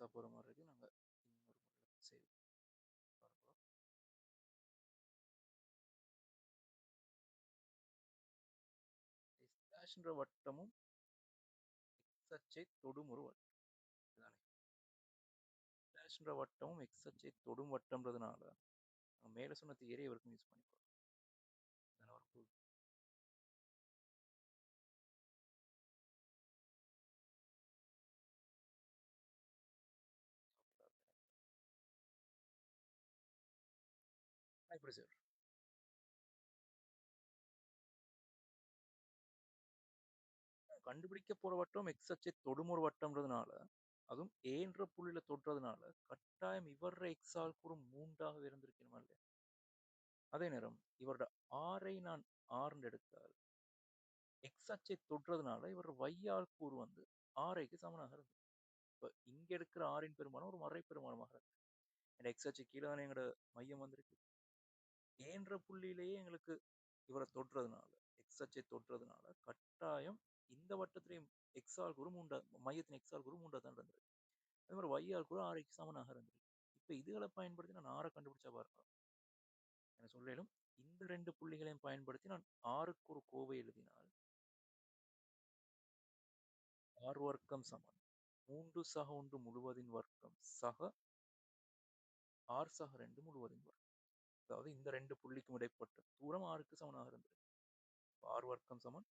கண்டினியூஸாக போகிற மாதிரி இருக்குது. நாங்கள் இன்னொரு முறையில் சேவ் பார்ப்போம். டேஷ்ன்ற வட்டமும் எக்ஸ் அச்சை தொடும் ஒரு வட்டம் இதுதானே. டேஷ்ன்ற வட்டமும் எக்ஸ் அச்சை தொடும் வட்டம்ன்றதுனால நாங்கள் மேலே சொன்ன தியரி வரைக்கும் யூஸ் பண்ணிக்கிறோம். இதனால் ஒரு புது இப்படி சார் கண்டுபிடிக்க போற வட்டம் எக்ஸ் அச்சை தொடும் ஒரு வட்டம்ன்றதுனால, அதுவும் ஏன்ற புள்ளியில தொடுறதுனால கட்டாயம் இவர எக்ஸால் கூறு 3ஆக இருந்திருக்கணுமா இல்லையா. அதே நேரம் இவரோட ஆரை நான் ஆர்ன்னு எடுத்தால் எக்ஸ் அச்சை தொடுறதுனால இவர் வையால் கூறு வந்து ஆரைக்கு சமனாக இருந்தது. இப்போ இங்க எடுக்கிற ஆரின் பெருமானம் ஒரு மறை பெருமானமாக இருக்கு. எக்ஸ் அச்சு கீழே தானே எங்களோட மையம் வந்திருக்கு. ஏன்ற புள்ளியிலேயே எங்களுக்கு இவரை தொடுறதுனால எக்ஸ் அச்சை தொடுறதுனால கட்டாயம் இந்த வட்டத்திலையும் எக்ஸால் கூறு மூண்டா மையத்தின் எக்ஸால் கூறு மூண்டா தான் இருந்திருக்கு. அதே மாதிரி வையால் கூறு ஆரைக்கு சமனாக இருந்திருக்கு. இப்போ இதுகளை பயன்படுத்தி நான் ஆரை கண்டுபிடிச்சா பாருங்க. என்ன சொல்லும் இந்த 2 புள்ளிகளையும் பயன்படுத்தி நான் ஆறுக்கு ஒரு கோவை எழுதினால் ஆர் வர்க்கம் சமன் 3 சக 1 முழுவதின் வர்க்கம் சக ஆர் சக 2 முழுவதின் வர்க்கம். அதாவது இந்த 2 புள்ளிக்கும் இடைப்பட்ட தூரம் ஆறுக்கு சமனாக இருந்தது. ஆர் வர்க்கம் சமன்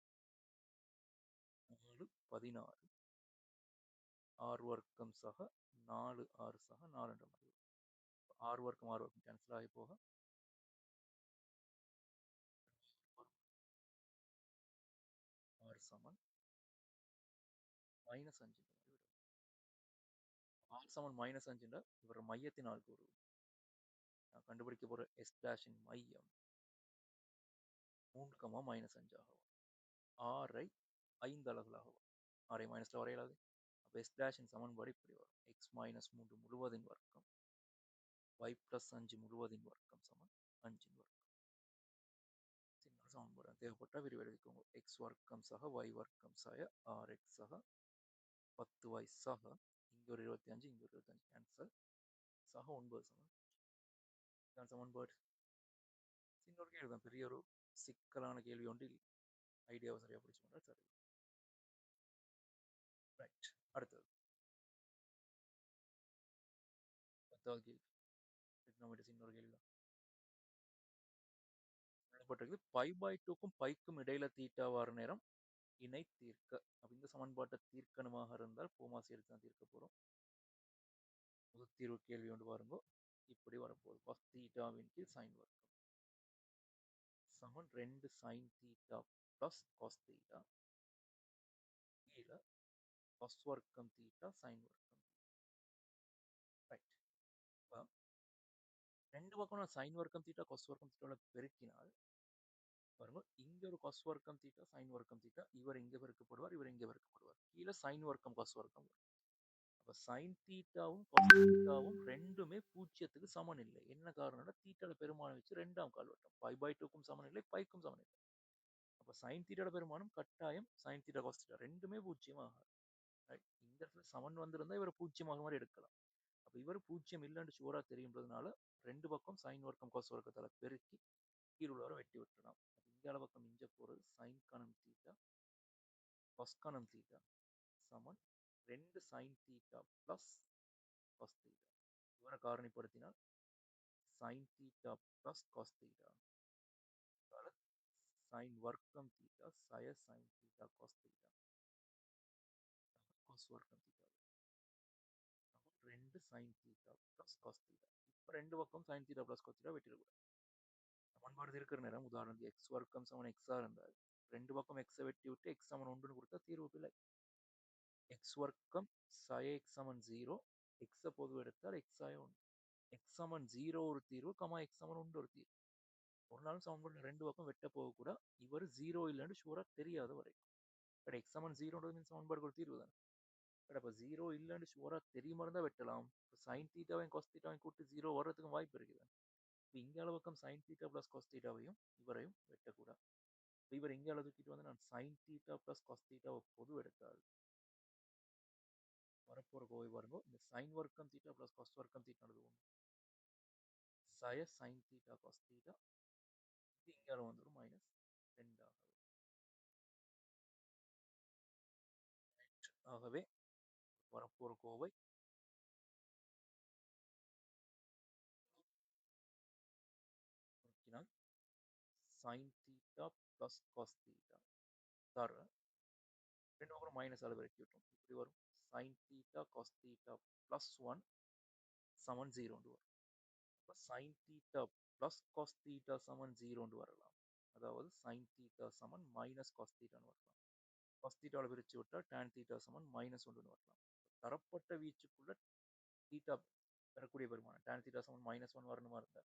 4 16 ஆர் வர்க்கம் சக 4 6 சக 4 என்ற மாதிரி ஆர் வர்க்கம் கேன்சல் ஆகி போக ஆர் சமன் -5 ஆர் சமன் -5 இவர் மையத்தினால் கூறு நான் கண்டுபிடிக்க போற எஸ் டேஷின் மையம் 3, -5 ஆகும். ஆரை 5 அலகுகளாகும். ஆரை மைனஸ்ல வரையலாது. அப்போ எஸ் டேஷின் சமன்பாடு இப்படி வரும். எக்ஸ் -3 முழுவதின் வர்க்கம் y + 5 முழுவதின் வர்க்கம் சமன் 5 வர்க்கம். சின்ன சமன்பாடு தேவைப்பட்டால் விரிவு எழுதிக்கோங்க. எக்ஸ் வர்க்கம் சக y வர்க்கம் சக rx சக 10y சக இங்க ஒரு 25 இங்க ஒரு 25 கேன்சல் சக 9 சமன் சமன்பாடு. சின்ன ஒரு கேள்வி தான், பெரிய ஒரு சிக்கலான கேள்வி ஒன்றில் ஐடியாவை சரியா பிடிச்சுக்கொண்டா சரி. ரைட், அடுத்தது 10வது கேள்வி. ட்ரிக்னோமெட்ரி இன்னொரு கேள்வி தான். பை/2க்கும் பைக்கும் இடையில தீட்டா வர நேரம் இணை தீர்க்க. அப்ப இந்த சமன்பாட்டை தீர்க்கணுமாக இருந்தால் போமாசி எடுத்து தான் தீர்க்க போறோம். முதல் தீர்வு கேள்வி ஒன்று பாருங்க. இப்படி வரப்போகுது. cos தீட்டாவின் கீழ் சைன் வர்க்கம் சமன் 2 sin theta plus cos theta கீழே cos வர்க்கம் தீட்டா sin வர்க்கம். ரைட். ரெண்டு பக்கம் நான் sin வர்க்கம் தீட்டா cos வர்க்கம் தீட்டாவோட பெருக்கினால் பாருங்க, இங்க ஒரு cos வர்க்கம் தீட்டா sin வர்க்கம் தீட்டா, இவர் இங்க பெருக்கப்படுவார், இவர் இங்க பெருக்கப்படுவார். கீழே sin வர்க்கம் cos வர்க்கம். அப்ப sin தீட்டாவும் cos தீட்டாவும் ரெண்டுமே பூஜ்ஜியத்துக்கு சமன் இல்லை. என்ன காரணம்னா தீட்டாவோட பெருமானம் வச்சு 2ஆம் கால்வட்டம் π/2க்கும் சமன் இல்லை, பைக்கும் சமன் இல்லை. அப்ப sin தீட்டாவோட பெருமானம் கட்டாயம் sin தீட்டா cos தீட்டா ரெண்டுமே பூஜ்ஜியமாக. இந்த இடத்துல சமன் வந்திருந்தா இவர் பூஜ்ஜியமாக மாதிரி எடுக்கலாம். அப்ப இவர் பூஜ்ஜியம் இல்லைன்னு ஷூரா தெரியுன்றதுனால ரெண்டு பக்கம் sin வர்க்கம் cos வர்க்கத்தால பெருக்கி கீழ் உள்ளவரை வெட்டி விட்டுலாம். இங்கால பக்கம் மிஞ்ச போறது sin கணம் தீட்டா cos கணம் தீட்டா சமன் 2 sin theta plus cos theta. இவரை காரணிப்படுத்தினால் sin theta plus cos theta sin வர்க்கம் தீட்டா சய sin theta cos theta cos வர்க்கம் theta 2 sin theta plus cos theta. இப்ப ரெண்டு பக்கம் sin theta plus cos theta வெட்டிடக்கூடாது. சமன்பாடு இருக்கிற நேரம் உதாரணத்துக்கு எக்ஸ் வர்க்கம் சமன் எக்ஸா இருந்தால் ரெண்டு பக்கம் எக்ஸை வெட்டி விட்டு எக்ஸ் சமன் 1 கொடுத்தா தீர்வு பிழை. எக்ஸ் வர்க்கம் சய எக்ஸ் சமன் 0, எக்ஸை பொது எடுத்தால் எக்ஸ் ஆய 1. எக்ஸ் சமன் 0 ஒரு தீர்வு, எக்ஸ் சமன் 1 ஒரு தீர்வு. ஒரு நாளும் சமன்பாடு ரெண்டு பக்கம் வெட்ட போக கூட இவர் 0 இல்லைன்னு ஷூரா தெரியாத வரைக்கும். எக்ஸ் சமன் 0 மீன் சமன்பாடு ஒரு தீர்வு தானே. அப்ப 0 இல்லைன்னு ஷூரா தெரியுமா இருந்தா வெட்டலாம். சைன் தீட்டாவையும் காஸ் தீட்டாவையும் கூட்டி 0 வர்றதுக்கும் வாய்ப்பு இருக்குது. இங்க அளவுக்கும் சைன் தீட்டா பிளஸ் காஸ் தீட்டாவையும் இவரையும் வெட்டக்கூடாது. இவர் இங்க அளவு தூக்கிட்டு வந்து நான் சைன் தீட்டா பிளஸ் காஸ் தீட்டாவை பொது எடுத்தால் வரப்போற கோவை பாருங்க. இந்த சைன் வர்க்கம் தீட்டா பிளஸ் கொஸ் வர்க்கம் தீட்டானது ஒன்று. சய சைன் தீட்டா கொஸ் தீட்டா இது இங்கால வந்துடும் மைனஸ் 2 ஆகவே. ஆகவே வரப்போற கோவை sine theta plus cos theta தர 2 அப்புறம் மைனஸ் அளவு இறக்கி விட்டோம். இப்படி வரும் sine theta cos theta plus 1 சமன் 0 வரும். அப்போ sine theta plus cos theta சமன் 0 வரலாம். அதாவது சைன் தீட்டா சமன் மைனஸ் காஸ் தீட்டான்னு வரலாம். காஸ் தீட்டாவில் பிரிச்சு விட்டா டேன் தீட்டா சமன் மைனஸ் 1 வரலாம். தரப்பட்ட வீச்சுக்குள்ள தீட்டா பெறக்கூடிய பெருமானம் டேன் தீட்டா சமன் மைனஸ் 1 வரணுமா இருந்தால்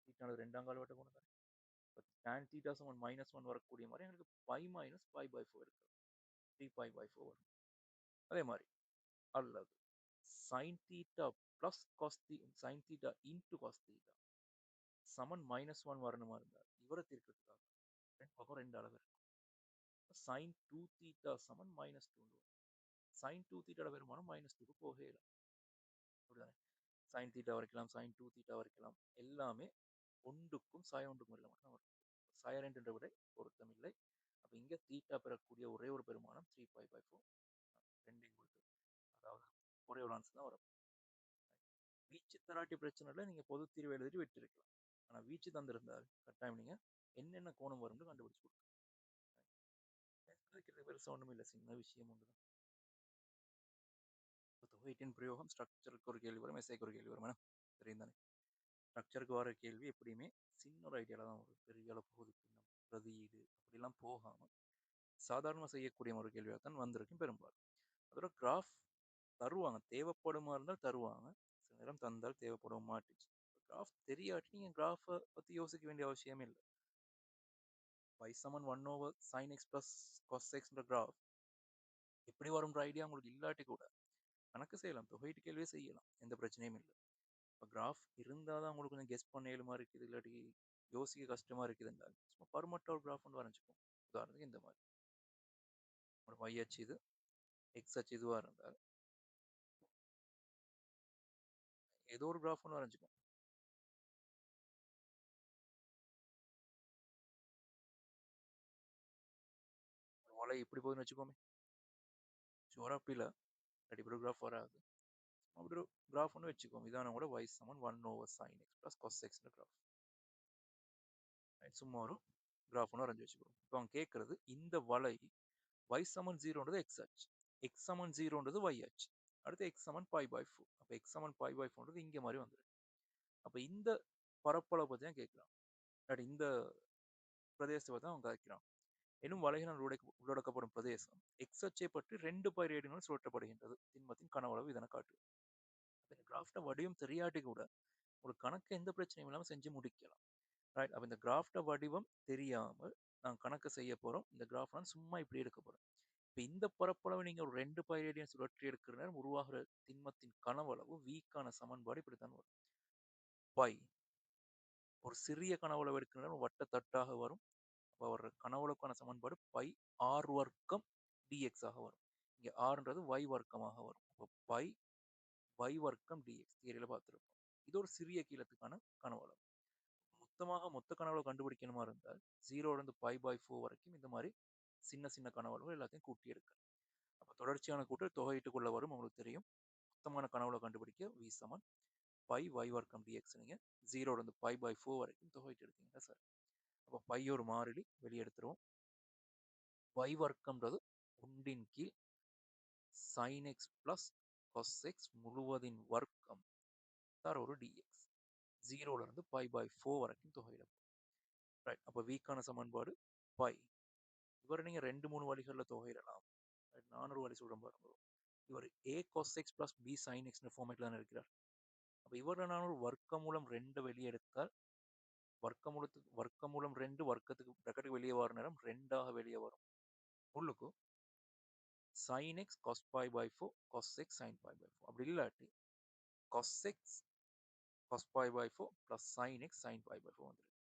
தீட்டானது 2ஆம் கால வட்ட கோணம் தானே. டேன் தீட்டா சமன் மைனஸ் 1 வரக்கூடிய மாதிரி எங்களுக்கு பை மைனஸ் பை பை 4 இருக்கு. 3 பை பை 4 வரும். அதே மாதிரி அல்லது sine theta plus cos sine theta into cos theta சமன் மைனஸ் 1 வரணுமா இருந்தால் இவரை தீர்க்கிறதுக்காக ரெண்டு பக்கம் 2 அளவு இருக்கும். சைன் 2 தீட்டா சமன் மைனஸ் 2 சைன் 2 தீட்டாட பெருமானம் மைனஸ் 2க்கு போகல. அப்படிதானே. சைன் தீட்டா வரைக்கலாம் சைன் 2 தீட்டா வரைக்கலாம் எல்லாமே ஒன்றுக்கும் சாய ஒன்றுக்கும் இல்லை மட்டும் வரும். சாய 2 விட பொருத்தம் இல்லை. அப்ப இங்க தீட்டா பெறக்கூடிய ஒரே ஒரு பெருமானம் 3 பை பை 4 ரெண்டையும் கொடுத்து அதாவது ஒரே ஒரு ஆன்சர் தான் வரும். வீச்சு தராட்டி பிரச்சனை இல்லை. நீங்க பொது தீர்வு எழுதிட்டு விட்டுருக்கலாம். ஆனா வீச்சு தந்திருந்தால் கட்டாயம் நீங்க என்னென்ன கோணம் வரும்னு கண்டுபிடிச்சு கொடுக்கலாம். பெருசா ஒண்ணும் இல்லை. சின்ன விஷயம் ஒன்றுதான். தொகையீட்டின் பிரயோகம் ஸ்ட்ரக்சருக்கு ஒரு கேள்வி வரும், எஸ்ஐக்கு ஒரு கேள்வி வரும். தெரியும் தானே. ஸ்ட்ரக்சருக்கு வர கேள்வி எப்படியுமே சின்ன ஒரு ஐடியால தான் வரும். பெரிய அளவு பகுதி பின்னம் பிரதியீடு அப்படிலாம் போகாம சாதாரண செய்யக்கூடிய ஒரு கேள்வியாக தான் வந்திருக்கும் பெரும்பாலும். அதோட கிராஃப் தருவாங்க, தேவைப்படுமா இருந்தால் தருவாங்க. சில நேரம் தந்தால் தேவைப்பட மாட்டுச்சு. கிராஃப் தெரியாட்டி நீங்க கிராஃபை பத்தி யோசிக்க வேண்டிய அவசியமே இல்லை. y சமன் 1 over sin x plus cos x graph எப்படி வரும்ன்ற ஐடியா உங்களுக்கு இல்லாட்டி கூட கணக்கு செய்யலாம், தொகையீட்டு கேள்வியே செய்யலாம், எந்த பிரச்சனையும் இல்லை. இப்போ கிராஃப் இருந்தால் தான் உங்களுக்கு கொஞ்சம் கெஸ் பண்ண ஏழுமா இருக்குது, இல்லாட்டி யோசிக்க கஷ்டமா இருக்குதுன்னா சும்மா பர்மட்ட ஒரு கிராஃப் ஒன்று வரைஞ்சிப்போம். உதாரணத்துக்கு இந்த மாதிரி ஒரு y அச்சு இது, எக்ஸ் அச்சு இதுவா இருந்தால் ஏதோ ஒரு கிராஃப் ஒன்று வரைஞ்சிப்போம். வலை இப்படி போகுதுன்னு வச்சுக்கோமே, ஜோரா பில இப்படி கிராஃப் வராது. அப்படி ஒரு கிராஃப் ஒன்று வச்சுக்கோம். இதான கூட y சமன் 1 over sin x plus cos x graph. சும்மா ஒரு கிராஃப் ஒன்று வரைஞ்சி வச்சுக்கிறோம். இப்போ அவங்க கேட்கறது இந்த வலை y சமன் 0ன்றது x அச்சு, x சமன் 0ன்றது y அச்சு, அடுத்து x சமன் பை பை 4. அப்போ x சமன் பை பை 4ன்றது இங்கே மாதிரி வந்துடும். அப்போ இந்த பரப்பளவை பற்றி தான் கேட்குறான், இல்லாட்டி இந்த பிரதேசத்தை பற்றி தான் அவங்க கேட்கிறான். எனும் வலையினால் உள்ளடக்கப்படும் பிரதேசம் எக்ஸ் அச்சை பற்றி 2 பை ரேடியனால் சுழற்றப்படுகின்றது. திண்மத்தின் கனவளவு இதனை காட்டு. இந்த கிராஃப்ட வடிவம் தெரியாட்டி கூட ஒரு கணக்கு எந்த பிரச்சனையும் இல்லாமல் செஞ்சு முடிக்கலாம். ரைட். அப்போ இந்த கிராஃப்ட வடிவம் தெரியாமல் நான் கணக்கு செய்ய போறோம். இந்த கிராஃப் நான் சும்மா இப்படி எடுக்க போறேன். இப்போ இந்த பரப்பளவை நீங்க ஒரு 2 பை ரேடியன் சுழற்றி எடுக்கிற நேரம் உருவாகிற திண்மத்தின் கனவளவு வீக்கான சமன்பாடு இப்படித்தான் வரும். பை ஒரு சிறிய கனவளவு எடுக்கிற நேரம் வட்ட தட்டாக வரும். அப்போ ஒரு கனவளவுக்கான சமன்பாடு பை ஆர் வர்க்கம் டிஎக்ஸ் ஆக வரும். இங்க ஆர்ன்றது y வர்க்கமாக வரும். அப்போ பை y வர்க்கம் டிஎக்ஸ் தியரியில பார்த்துருப்போம். இது ஒரு சிறிய கீழத்துக்கான கனவளவு. மொத்த கனவளவு கண்டுபிடிக்கணுமா இருந்தால் 0 இருந்து பை பை 4 வரைக்கும் இந்த மாதிரி சின்ன சின்ன கனவளவு எல்லாத்தையும் கூட்டி எடுக்க. அப்போ தொடர்ச்சியான கூட்டல் தொகையீட்டுக்குள்ள வரும். உங்களுக்கு தெரியும், மொத்தமான கனவளவு கண்டுபிடிக்க v சமன் பை y வர்க்கம் டிஎக்ஸ். நீங்க 0 இருந்து பை பை 4 வரைக்கும் தொகையீட்டு எடுத்தீங்கன்னா சார். அப்போ பை ஒரு மாறிலி வெளியே எடுத்துருவோம். y வர்க்கம்ன்றது 1 கீழ் sin x plus cos x முழுவதின் வர்க்கம் சார் ஒரு dx. 0ல இருந்து பை பை 4 வரைக்கும் தொகையிடப்படும். ரைட். அப்போ வீக்கான சமன்பாடு பை. இவரை நீங்க 2-3 வழிகளில் தொகையிடலாம். நான் ஒரு வழி சொல்றேன் பாருங்க. இவர் a cos x plus b sin x ஃபார்மேட்ல தான் இருக்கிறார். அப்போ இவரை நான் ஒரு வர்க்கமூலம் 2 வெளியே எடுத்தால் வர்க்கமூலம் 2 வர்க்கத்துக்கு பிரக்கெட்டுக்கு வெளியே வர நேரம் 2ஆக வெளியே வரும். உள்ளுக்கு sin x cos pi by 4 cos x sin pi by 4. அப்படி இல்லாட்டி cos x cos pi by 4 plus sin x sin pi by 4 வந்துருக்கு.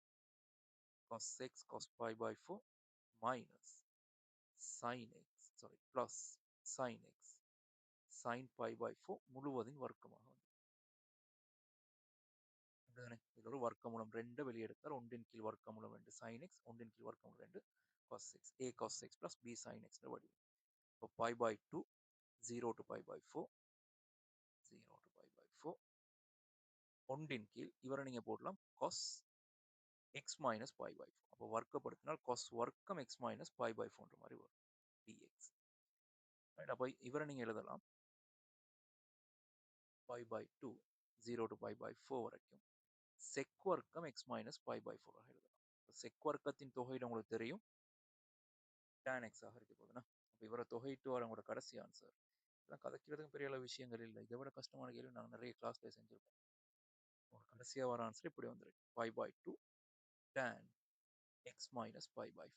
cos x cos pi by 4 minus sin x plus sin x sin π/4 முழுவதின் வர்க்கமாக வந்து அப்படிதானே? இதுல ஒரு வர்க்கமூலம் 2 வெளியே எடுத்தால் 1 கீழ் வர்க்கமூலம் 2 sin x 1 கீழ் வர்க்கமூலம் 2 cos x a cos x plus b sin x வடிவம். இப்போ π/2 0 to π/4 0 to π/4 1 கீழ் இவரை நீங்க போடலாம் cos x minus π/4. அப்போ வர்க்கப்படுத்தினால் cos வர்க்கம் x minus π/4 மாதிரி வரும் dx. அப்போ இவரை நீங்க எழுதலாம் π/2 0 to π/4 வரைக்கும் sec வர்க்கம் x minus π/4 ஆக எழுதலாம். sec வர்க்கத்தின் தொகையிட உங்களுக்கு தெரியும் tan x ஆக இருக்க போகுதுன்னா அப்போ இவரை தொகையிட்டு வர உங்களோட கடைசி ஆன்சர். இதெல்லாம் கதைக்கிறதுக்கும் பெரிய அளவு விஷயங்கள் இல்லை. இதை விட கஷ்டமான கேள்வி நாங்கள் நிறைய கிளாஸ்ல செஞ்சிருக்கோம். ஒரு கடைசியா வர ஆன்சர் இப்படி வந்துருக்கு π/2 tan x minus π/4.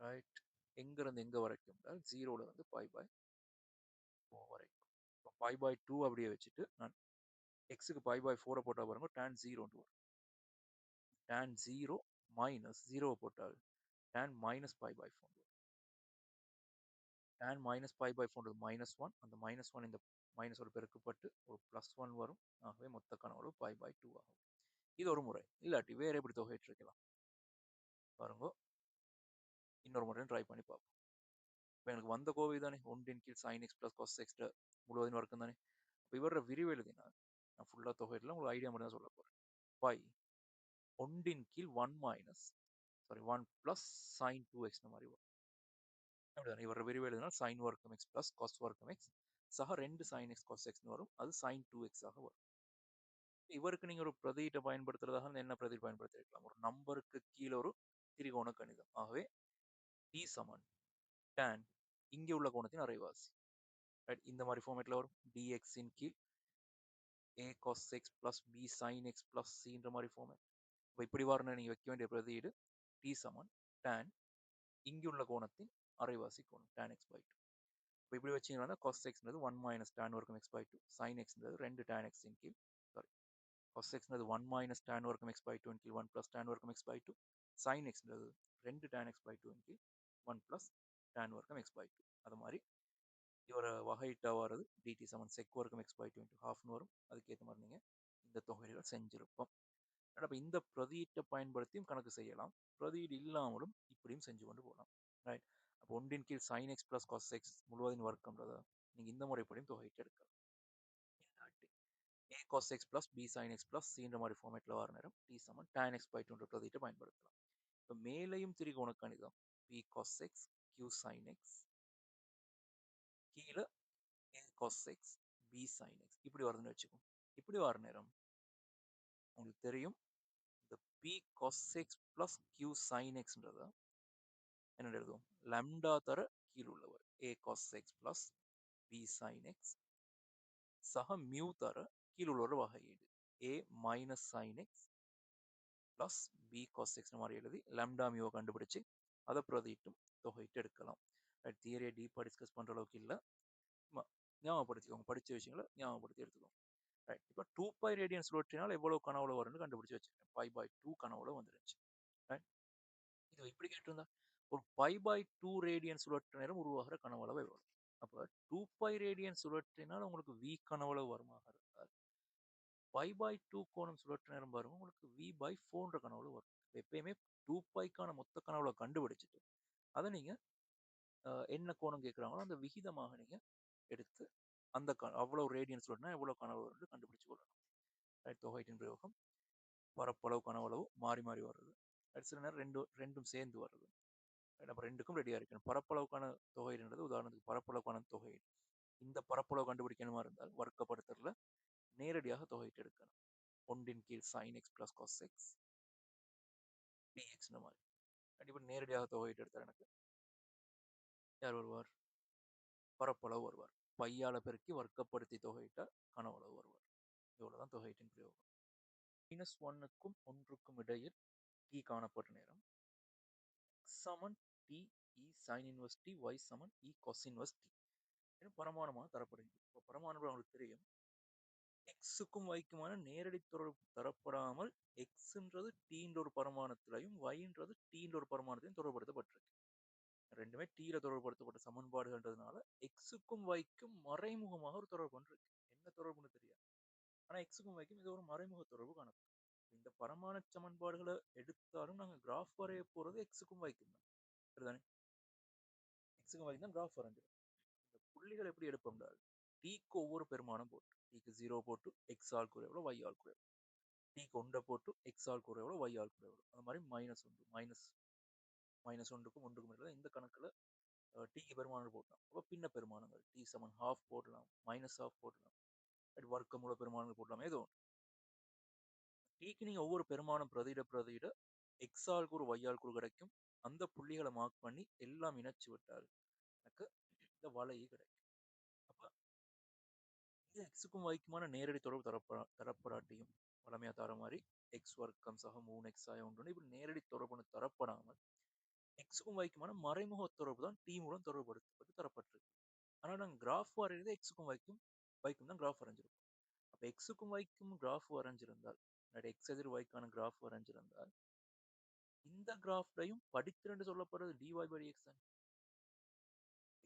ரைட். எங்க இருந்து எங்க வரைக்கும் 0ல இருந்து π/4 வரைக்கும். இப்போ π/2 அப்படியே வச்சுட்டு நான் எக்ஸுக்கு π/4 போட்டா பாருங்க tan 0 வரும். tan 0 மைனஸ் 0 போட்டால் tan minus π/4 வரும். tan minus π/4 -1, அந்த -1 இந்த மைனஸோட பெருக்கப்பட்டு ஒரு +1 வரும். ஆகவே மொத்த கனவளவு π/2 ஆகும். இது ஒரு முறை. இல்லாட்டி வேற எப்படி தொகையிட்டு இருக்கலாம் பாருங்க. இன்னொரு முறையும் ட்ரை பண்ணி பார்ப்போம். இப்போ எனக்கு வந்த கோவை தானே 1 கீழ் sin x plus cos x முழுவதின் வர்க்கம் தானே. இப்போ இவர விரிவு எழுதினா நான் ஃபுல்லா தொகையிடல, உங்களுக்கு ஐடியா மட்டும் தான் சொல்ல போறேன். பை 1 கீழ் 1 minus sorry 1 plus sin 2x மாதிரி வரும். அப்படிதானே. இவர விரிவு எழுதினா sin வர்க்கம் x plus cos வர்க்கம் x சக 2 sin x cos x வரும். அது sin 2x ஆக வரும். இவருக்கு நீங்க ஒரு பிரதியீட்டை பயன்படுத்துறதாக என்ன பிரதி பயன்படுத்திருக்கலாம். ஒரு நம்பருக்கு கீழே ஒரு திரிகோண கணிதம். ஆகவே t சமன் tan இங்கே உள்ள கோணத்தின் அரைவாசி. இந்த மாதிரி ஃபார்மேட்ல வரும். dx இன் கீழ் a cos x plus b sin x plus cன்ற மாதிரி ஃபார்மேட். இப்போ இப்படி வரணும் நீங்க வைக்க வேண்டிய பிரதியீடு t சமன் tan இங்குள்ள கோணத்தின் அரைவாசி கோணம் tan x/2. இப்போ இப்படி வச்சீங்கன்னா cos xன்றது 1 minus tan வர்க்கம் x/2 sin xன்றது 2 tan x இன் கீழ் சாரி cos xன்றது 1 minus tan வர்க்கம் x/2 இன் கீழ் 1 plus tan வர்க்கம் x/2 sin xன்றது 2 tan x/2 இன் கீழ் 1 plus tan வர்க்கம் x/2. அது மாதிரி இவரை வகையிட்டா வர்றது dt சமன் sec வர்க்கம் x/2 into halfனு வரும். அதுக்கேற்ற மாதிரி நீங்க இந்த தொகைகளை செஞ்சிருப்போம். அப்ப இந்த பிரதியீட்டை பயன்படுத்தியும் கணக்கு செய்யலாம். பிரதியீடு இல்லாமலும் இப்படியும் செஞ்சு கொண்டு போகலாம். ரைட். அப்போ 1 கீழ் sin x plus cos x முழுவதின் வர்க்கம்ன்றத நீங்க இந்த முறைப்படியும் தொகையிட்டு எடுக்கலாம். a cos x plus b sin x plus cன்ற மாதிரி ஃபார்மேட்ல வர நேரம் t சமன் tan x/2 பிரதியீட்டை பயன்படுத்தலாம். இப்போ மேலையும் திரிகோண கணிதம் p cos x q sin x கீழே a cos x b sin x இப்படி வருதுன்னு வச்சுக்கோம். இப்படி வர நேரம் உங்களுக்கு தெரியும் இந்த p cos x plus q sin xன்றத என்ன எழுதுவோம் lambda தர கீழ் உள்ளவர் a cos x plus b sin x சக mu தர கீழ் உள்ளவர் வகையீடு a minus sin x plus b cos x மாதிரி எழுதி lambda mu கண்டுபிடிச்சு அதை பிரதியிட்டும் தொகையிட்டு எடுக்கலாம். தியரியை டீப்பா டிஸ்கஸ் பண்ற அளவுக்கு இல்லை, ஞாபகப்படுத்திக்கோங்க. படிச்ச விஷயங்களை ஞாபகப்படுத்தி எடுத்துக்கோங்க. ரைட். இப்போ 2π ரேடியன் சுழற்றினால் எவ்வளவு கனவுல வரும்னு கண்டுபிடிச்சு வச்சிருக்கேன். π/2 கனவுல வந்துருச்சு. ரைட். இது இப்படி கேட்டிருந்தா ஒரு π/2 ரேடியன் சுழற்ற நேரம் உருவாகிற கனவளவு எவ்வளவு? அப்ப 2π ரேடியன் சுழற்றினால் உங்களுக்கு v கனவளவு வருமாக இருந்தால் π/2 கோணம் சுழற்ற நேரம் பாருங்க உங்களுக்கு v/4 கனவளவு வரும். எப்பயுமே 2πக்கான மொத்த கனவுல கண்டுபிடிச்சிட்டு அதை நீங்க என்ன கோணம் கேட்குறாங்களோ அந்த விகிதமாக நீங்க எடுத்து அந்த அவ்வளவு ரேடியன் சுழற்றினா எவ்வளவு கனவு வரும்னு கண்டுபிடிச்சு கொள்ளணும். தொகையிட்டின் பிரயோகம் பரப்பளவு கனவளவு மாறி மாறி வர்றது. சில நேரம் ரெண்டும் சேர்ந்து வர்றது. நம்ம ரெண்டுக்கும் ரெடியா இருக்கணும். பரப்பளவுக்கான தொகைன்றது உதாரணத்துக்கு பரப்பளவுக்கான தொகை இந்த பரப்பளவு கண்டுபிடிக்கணுமா இருந்தால் வர்க்கப்படுத்துறதுல நேரடியாக தொகையிட்டு எடுக்கணும். 1 கீழ் sin x plus cos x dx மாதிரி கண்டிப்பா நேரடியாக தொகையிட்டு எடுத்தால் எனக்கு யார் வருவார்? பரப்பளவு வருவார். பையால பெருக்கி வர்க்கப்படுத்தி தொகையிட்ட கனவளவு வருவார். இவ்வளவுதான் தொகையிட்டின் பிரயோகம். -1க்கும் 1க்கும் இடையில் t காணப்பட்ட நேரம் சமன் t e sin inverse t y சமன் e cos inverse t பரமானமாக தரப்படுகிறது. இப்போ பரமானம் உங்களுக்கு தெரியும் எக்ஸுக்கும் வைக்குமான நேரடி தொடர்பு தரப்படாமல் எக்ஸ்ன்றது டீன்ற ஒரு பரமானத்திலையும் ஒய்ன்றது டீன்ற ஒரு பரமானத்தையும் தொடர்படுத்தப்பட்டிருக்கு. ரெண்டுமே டீல தொடர்புபடுத்தப்பட்ட சமன்பாடுகள்ன்றதுனால எக்ஸுக்கும் ஒய்க்கும் மறைமுகமாக ஒரு தொடர்பு ஒன்று இருக்கு. என்ன தொடர்புன்னு தெரியாது. ஆனா எக்ஸுக்கும் ஒய்க்கும் இது ஒரு மறைமுக தொடர்பு காணப்படும். இந்த பரமாண சமன்பாடுகளை எடுத்தாலும் நாங்க கிராஃப் வரைய போறது எக்ஸுக்கும் ஒய்க்கும் தான். சரிதானே? எக்ஸுக்கும் ஒய்க்கும் தான் கிராஃப் வரைஞ்சிடும். இந்த புள்ளிகள் எப்படி எடுப்போம்னா டீக்கு ஒவ்வொரு பெருமானம் போட்டு டீக்கு 0 போட்டு எக்ஸ் ஆல் கூட எவ்வளோ ஒய் ஆல் கூட எவ்வளோ, டீக்கு ஒன்றை போட்டு எக்ஸ் ஆல் கூட எவ்வளோ ஒய் ஆல் கூட எவ்வளோ, அந்த மாதிரி -1 மைனஸ் ஒன்றுக்கும் ஒன்றுக்கும் இருக்கிற இந்த கணக்குல டீக்கு பெருமானம் போட்டோம். அப்போ பின்ன பெருமானங்கள் டி சமன் ஹாஃப் போடலாம், மைனஸ் ஹாஃப் போடலாம், வர்க்கமூல பெருமானங்கள் போடலாம், ஏதோ ஒன்று. டீக்கு நீங்க ஒவ்வொரு பெருமானம் பிரதியிட எக்ஸ் ஆல் கூறு ஒய் ஆல் கூறு கிடைக்கும். அந்த புள்ளிகளை மார்க் பண்ணி எல்லாம் இணைச்சு விட்டால் எனக்கு இந்த வளைய கிடைக்கும். அப்ப இந்த எக்ஸுக்கும் ஒய்க்குமான நேரடி தொடர்பு தரப்படாட்டியும் வளமையா தர மாதிரி எக்ஸ் வர்க்கம் சக 3x ஆய ஒன்று இப்படி நேரடி தொடர்பு தரப்படாமல் எக்ஸுக்கும் ஒய்க்குமான மறைமுக தொடர்பு தான் டி மூலம் தொடர்புபடுத்தப்பட்டு தரப்பட்டிருக்கு. ஆனா நாங்கள் கிராஃப் வரைகிறது எக்ஸுக்கும் ஒய்க்கும் தான் கிராஃப் வரைஞ்சிருக்கோம். அப்ப எக்ஸுக்கும் ஒய்க்கும் கிராஃப் வரைஞ்சிருந்தால் எக்ஸ் எதிர் ஒய்க்கான கிராஃப் வரைஞ்சிருந்தால் இந்த கிராஃப்டையும் படித்திரண்டு சொல்லப்படுறது டிஒய் பை எக்ஸ் தான்.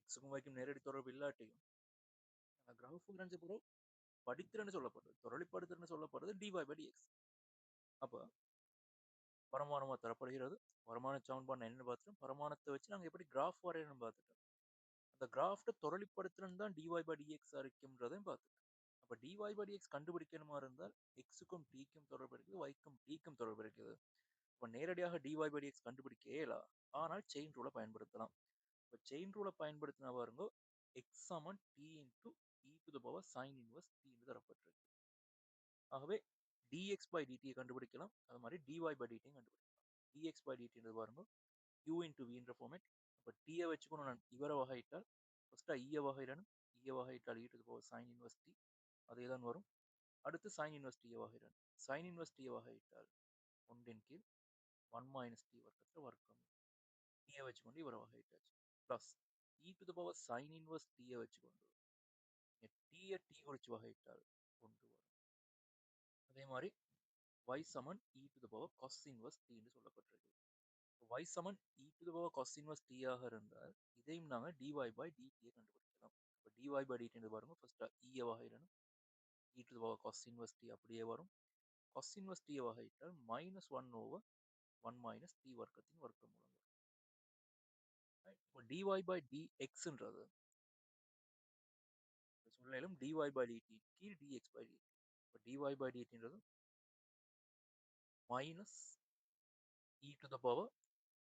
எக்ஸுக்கும் ஒய்க்கும் நேரடி தொடர்பு இல்லாட்டியும் கிராஃப் வரைஞ்ச பிறகு படித்திறன்னு சொல்லப்படுறது தொடர்புபடுத்துறன்னு சொல்லப்படுறது டிஒய் பை எக்ஸ். அப்ப பரமானமா தரப்படுகிறது. பரமாண சமன்பாடு என்னன்னு பார்த்துட்டோம். பரமாணத்தை வச்சு நாங்கள் எப்படி கிராஃப் வரையணும்னு பார்த்துட்டோம். அந்த கிராஃப்ட தொடர்புபடுத்துறன்னு தான் டிஒய் பை டிஎக்ஸ் இருக்குன்றதையும் பார்த்துட்டோம். அப்ப டிஒய் பை டிஎக்ஸ் கண்டுபிடிக்கணுமா இருந்தால் எக்ஸுக்கும் டிக்கும் தொடர்பு இருக்குது, ஒய்க்கும் டிக்கும் தொடர்பு இருக்குது. இப்போ நேரடியாக டிஒய் பை டிஎக்ஸ் கண்டுபிடிக்க இயலா, ஆனால் செயின் ரூலை பயன்படுத்தலாம். இப்போ செயின் ரூலை பயன்படுத்தின பாருங்க எக்ஸ் சமன் T into E to the power sine inverse T என்று தரப்பட்டிருக்கு. ஆகவே dx by dt கண்டுபிடிக்கலாம். அது மாதிரி dy by dt கண்டுபிடிக்கலாம். dx by dt என்றது பாருங்க u into v என்ற ஃபார்மேட். அப்போ t வச்சுக்கணும் நான் இவரை வகையிட்டால் ஃபர்ஸ்ட் i வகையிடணும். e வகையிட்டால் e to the power sin inverse t அதே தான் வரும். அடுத்து sin inverse t வகையிடணும். sin inverse t வகையிட்டால் 1 கீழ் 1 minus t வர்க்கத்தில் வர்க்கம். t வச்சுக்கொண்டு இவரை வகையிட்டாச்சு. Plus e to the power sin inverse t வச்சுக்கொண்டு t t குறிச்சு வகையிட்டால் 1 வரும். அதே மாதிரி y Saman e to the power cos inverse t என்று சொல்லப்பட்டிருக்கு. y Saman e to the power cos inverse t ஆக இருந்தால் இதையும் நாங்கள் dy by dt கண்டுபிடிக்கலாம். இப்போ dy by dt என்று பாருங்க first e வகையிடணும். e to the power cos inverse t அப்படியே வரும். cos inverse t வகையிட்டால் -1 over 1 minus t வர்க்கத்தின் வர்க்கமூலம் வரும். இப்போ dy by dxன்றது சொல்லும் dy by dt கீழ் dx by dt. இப்போ dy by dtன்றது minus e to the power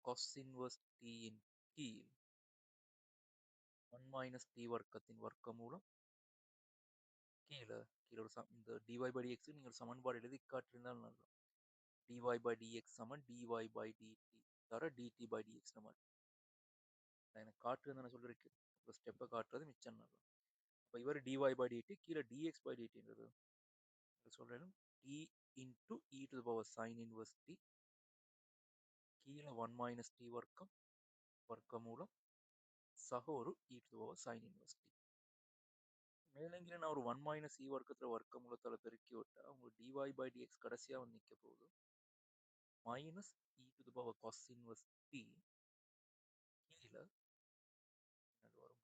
cos inverse t இன் கீழ் 1 மைனஸ் டி வர்க்கத்தின் வர்க்கமூலம் கீழே கீழே ஒரு இந்த டிஒய் பை டிஎக்ஸ் நீங்கள் ஒரு சமன்பாடு எழுதி காட்டியிருந்தால் நல்லா. டிஒய் பை டிஎக்ஸ் சமன் டிஒய் பை டிடி தர டிடி பை டிஎக்ஸ் மாதிரி எனக்கு காட்டுன்னு நான் சொல்லியிருக்கேன். அப்புறம் ஸ்டெப்பை காட்டுறது மிச்சம் நல்லா. அப்போ இவர் டிஒய் பை டிடி கீழே டிஎக்ஸ் பை டிடின்றது சொல்றேன் T into E to power sine inverse T கீழே 1 மைனஸ் டி வர்க்கம் வர்க்கமூலம் சக ஒரு E to power sine inverse T. மேலங்கில நான் ஒரு 1 மைனஸ் இ வர்க்கத்தில் வர்க்கமூலத்தால் பெருக்கி விட்டா உங்களுக்கு டிஒய் பை டிஎக்ஸ் கடைசியாக வந்து நிற்க போகுது minus E to the power cos inverse T கீழே என்னது வரும்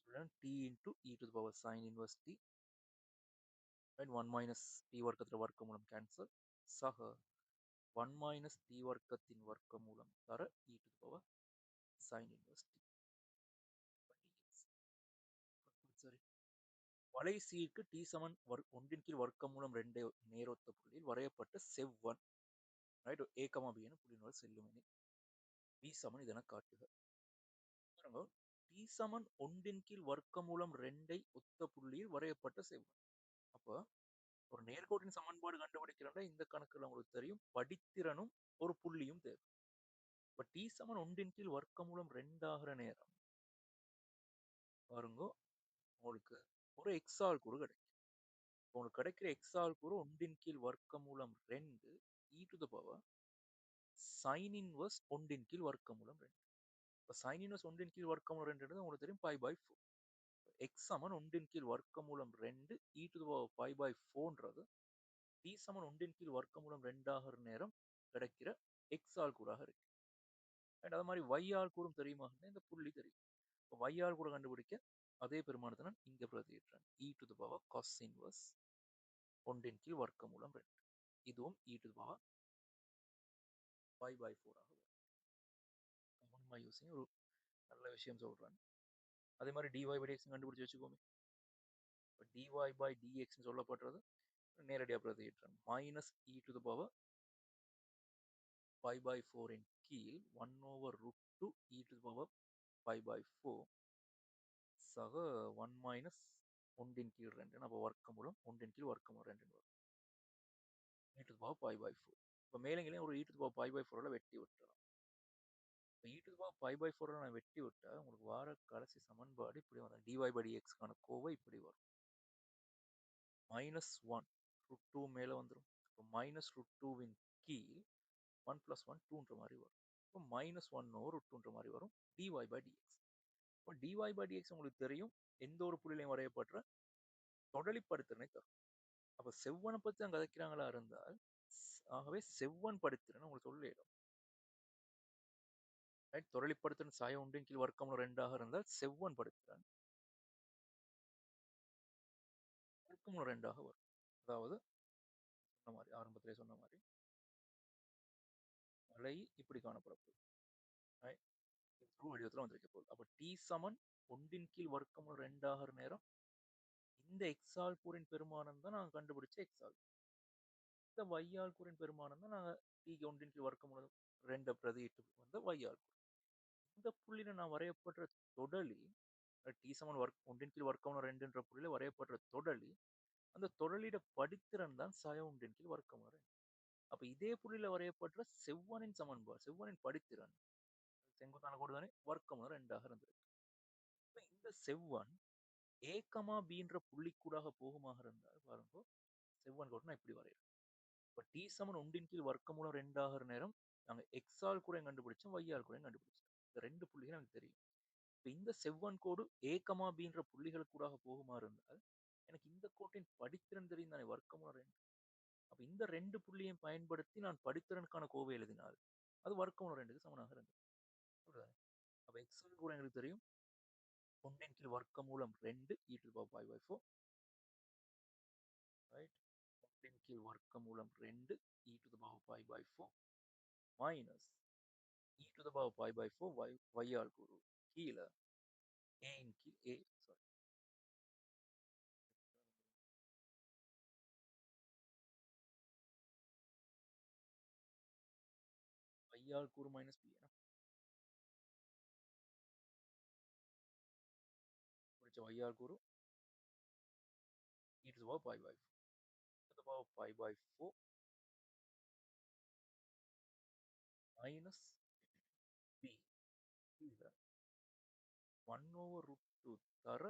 சொல்றேன் T into E to the power sine inverse T right 1 minus T வர்க்கத்தில் வர்க்கமூலம் கேன்சல் சக 1 மைனஸ் டி வர்க்கத்தின் வர்க்கமூலம் தர E to the power sine inverse T. சரி வலை சீர்க்கு டி சமன் ஒன்றின் கீழ் வர்க்கமூலம் 2 நேரொத்த புள்ளியில் வரையப்பட்ட செவ்வன் ரைட் ஏ கமா பி என புள்ளியினுள் செல்லும் எனில் பி சமன் இதென காட்டுக. டி சமன் ஒன்றின் கீழ் வர்க்கமூலம் 2 ஒத்த புள்ளியில் வரையப்பட்ட செவ்வன். அப்போ ஒரு நேர்கோட்டின் சமன்பாடு கண்டுபிடிக்கிறோம்னா இந்த கணக்குல உங்களுக்கு தெரியும் படித்திறனும் ஒரு புள்ளியும் தேவை. இப்போ டி சமன் ஒன்றின் கீழ் வர்க்கமூலம் 2 ஆகிற நேரம் பாருங்க உங்களுக்கு ஒரு எக்ஸால் கூறு கிடைக்கும். உங்களுக்கு கிடைக்கிற எக்ஸால் கூறு ஒன்றின் கீழ் வர்க்கமூலம் 2 E to the power sine inverse ஒன்றின் கீழ் வர்க்கமூலம் 2. இப்போ சைன் இன்வர்ஸ் ஒன்றின் கீழ் வர்க்கமூலம் 2 உங்களுக்கு தெரியும் பை பை 4. எக்ஸ் சமன் ஒன்றின் கீழ் வர்க்கமூலம் 2 E to the power pi pi 4ன்றது டி சமன் ஒன்றின் கீழ் வர்க்கமூலம் 2 ஆகிற நேரம் கிடைக்கிற எக்ஸால் கூறாக இருக்கு. அது மாதிரி y ஆல் கூறும் தெரியுமா? இந்த புள்ளி தெரியும். இப்போ y ஆல் கூட கண்டுபிடிக்க அதே பெருமானத்தை நான் இங்க பிரதியிடுறேன். e to the power cos inverse 1 கீழ் வர்க்கமூலம் 2. இதுவும் e to the power pi by 4 ஆக வரும். கவனமா யோசிங்க. ஒரு நல்ல விஷயம் சொல்றேன். அதே மாதிரி dy by dx கண்டுபிடிச்சு வச்சுக்கோமே. இப்போ dy by dx சொல்லப்படுறது நேரடியாக பிரதியிடுறேன். Minus e to the power pi by 4 இன் கீழ் 1 over root 2 e to the power pi by 4 சக 1 minus 1 கீழ் 2. அப்போ வர்க்கமூலம் 1 கீழ் வர்க்கமூலம் 2 வரும். e to the power pi by 4. இப்போ மேலே ஒரு e to the power pi by 4 வெட்டி விட்டுறலாம். இப்போ e to the power pi by 4 நான் வெட்டி விட்டா உங்களுக்கு வார கடைசி சமன்பாடு இப்படி வரும். dy by dxக்கான கோவை இப்படி வரும். மைனஸ் 1 ரூட் 2 மேலே வந்துடும். இப்போ மைனஸ் ரூட் 2வின் கீழ் 1 plus 1 2ன்ற மாதிரி வரும். இப்போ மைனஸ் 1 ஓவர் ரூட் 2ன்ற மாதிரி வரும் dy by dx. இப்போ dy by dx உங்களுக்கு தெரியும் எந்த ஒரு புள்ளிலையும் வரையப்படுற தொடலிப்படுத்திறனை தரும். அப்ப செவ்வனை பத்தி தான் கதைக்கிறாங்களா இருந்தால் ஆகவே செவ்வன் படுத்திறன் உங்களுக்கு சொல்லிடும். தொடலிப்படுத்திறன் சாய 1 கீழ் வர்க்கமூலம் 2 இருந்தால் செவ்வன் படுத்திறன் வர்க்கமூலம் 2 வரும். அதாவது சொன்ன மாதிரி ஆரம்பத்திலே சொன்ன மாதிரி அலை இப்படி காணப்படப்போகுது. வடிவத்தில் வந்திருக்க போகுது. அப்ப டி சமன் 1 கீழ் வர்க்கமூலம் 2 நேரம் இந்த எக்ஸால் கூறின் பெருமானம் தான் நாங்க கண்டுபிடிச்ச எக்ஸால். இந்த வையால் கூறின் பெருமானம் தான் நாங்க டி 1 கீழ் வர்க்கமூலம் 2 பிரதியிட்டு வந்த வையால் கூறு. இந்த புள்ளியில நான் வரையப்படுற தொடலி டி சமன் 1 கீழ் வர்க்கமூலம் 2ன்ற புள்ளியில வரையப்படுற தொடலி அந்த தொடலிட படித்திறன் தான் சாய 1 கீழ் வர்க்கமூலம் 2. அப்ப இதே புள்ளியில வரையப்படுற செவ்வனின் சமன்பாடு செவ்வனின் படித்திறன் செங்குத்தான கோடு தானே வர்க்கமூலம் 2 இருந்திருக்கு. இந்த செவ்வன் ஏ கமா பின்ற புள்ளிக்கூடாக போகுமாக இருந்தால் பாருங்க செவ்வன் கோடு நான் இப்படி வரையறேன். இப்போ டி சமன் 1 கீழ் வர்க்கமூலம் 2 நேரம் நாங்க எக்ஸால் கூட கண்டுபிடிச்சோம் வையால் கூட கண்டுபிடிச்சோம். இந்த 2 புள்ளிகள் எனக்கு தெரியும். இப்போ இந்த செவ்வன் கோடு ஏ கமா பின்ற புள்ளிகள் கூடாக போகுமா இருந்தால் எனக்கு இந்த கோட்டின் படித்திறன் தெரியும் தானே வர்க்கமூலம் 2. அப்ப இந்த 2 புள்ளியையும் பயன்படுத்தி நான் படித்திறனுக்கான கோவை எழுதினால் அது வர்க்கமூலம் 2க்கு சமனாக இருந்தது. அப்ப எக்ஸால் கூட எங்களுக்கு தெரியும் 1 கீழ் வர்க்கமூலம் 2 e to the power pi by 4 right. 1 கீழ் வர்க்கமூலம் 2 e to the power pi by 4 minus e to the power pi by 4 y all கூறு கீழே a இன் கீழ் a சாரி y ஆல் கூறு மைனஸ் b பிடிச்ச y ஆல் கூறு e to the power pi by 4 to the power pi by 4 minus b கீழே 1 over root 2 தர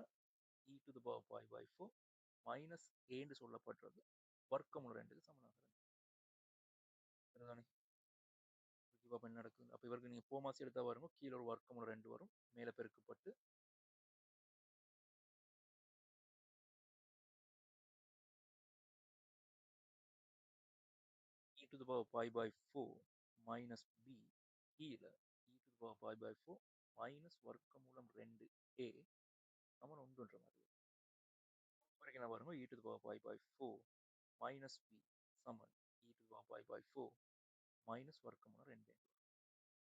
e to the power pi by 4 minus ஏன்னு சொல்லப்படுறது வர்க்கமூலம் 2க்கு சமனாக இருந்தது. அப்ப என்ன நடக்குது? அப்ப இவருக்கு நீங்க போமாசி எடுத்தா பாருங்க கீழே ஒரு வர்க்கமூலம் 2 வரும் மேல பெருக்கப்பட்டு e to the power pi by 4 minus b கீழே e to the power pi by 4 minus வர்க்கமூலம் 2 a சமன் 1ன்ற மாதிரி வரும். வரைக்கும் என்ன பாருங்க e to the power pi by 4 minus b சமன் e to the power pi by 4 minus வர்க்கமூலம் 2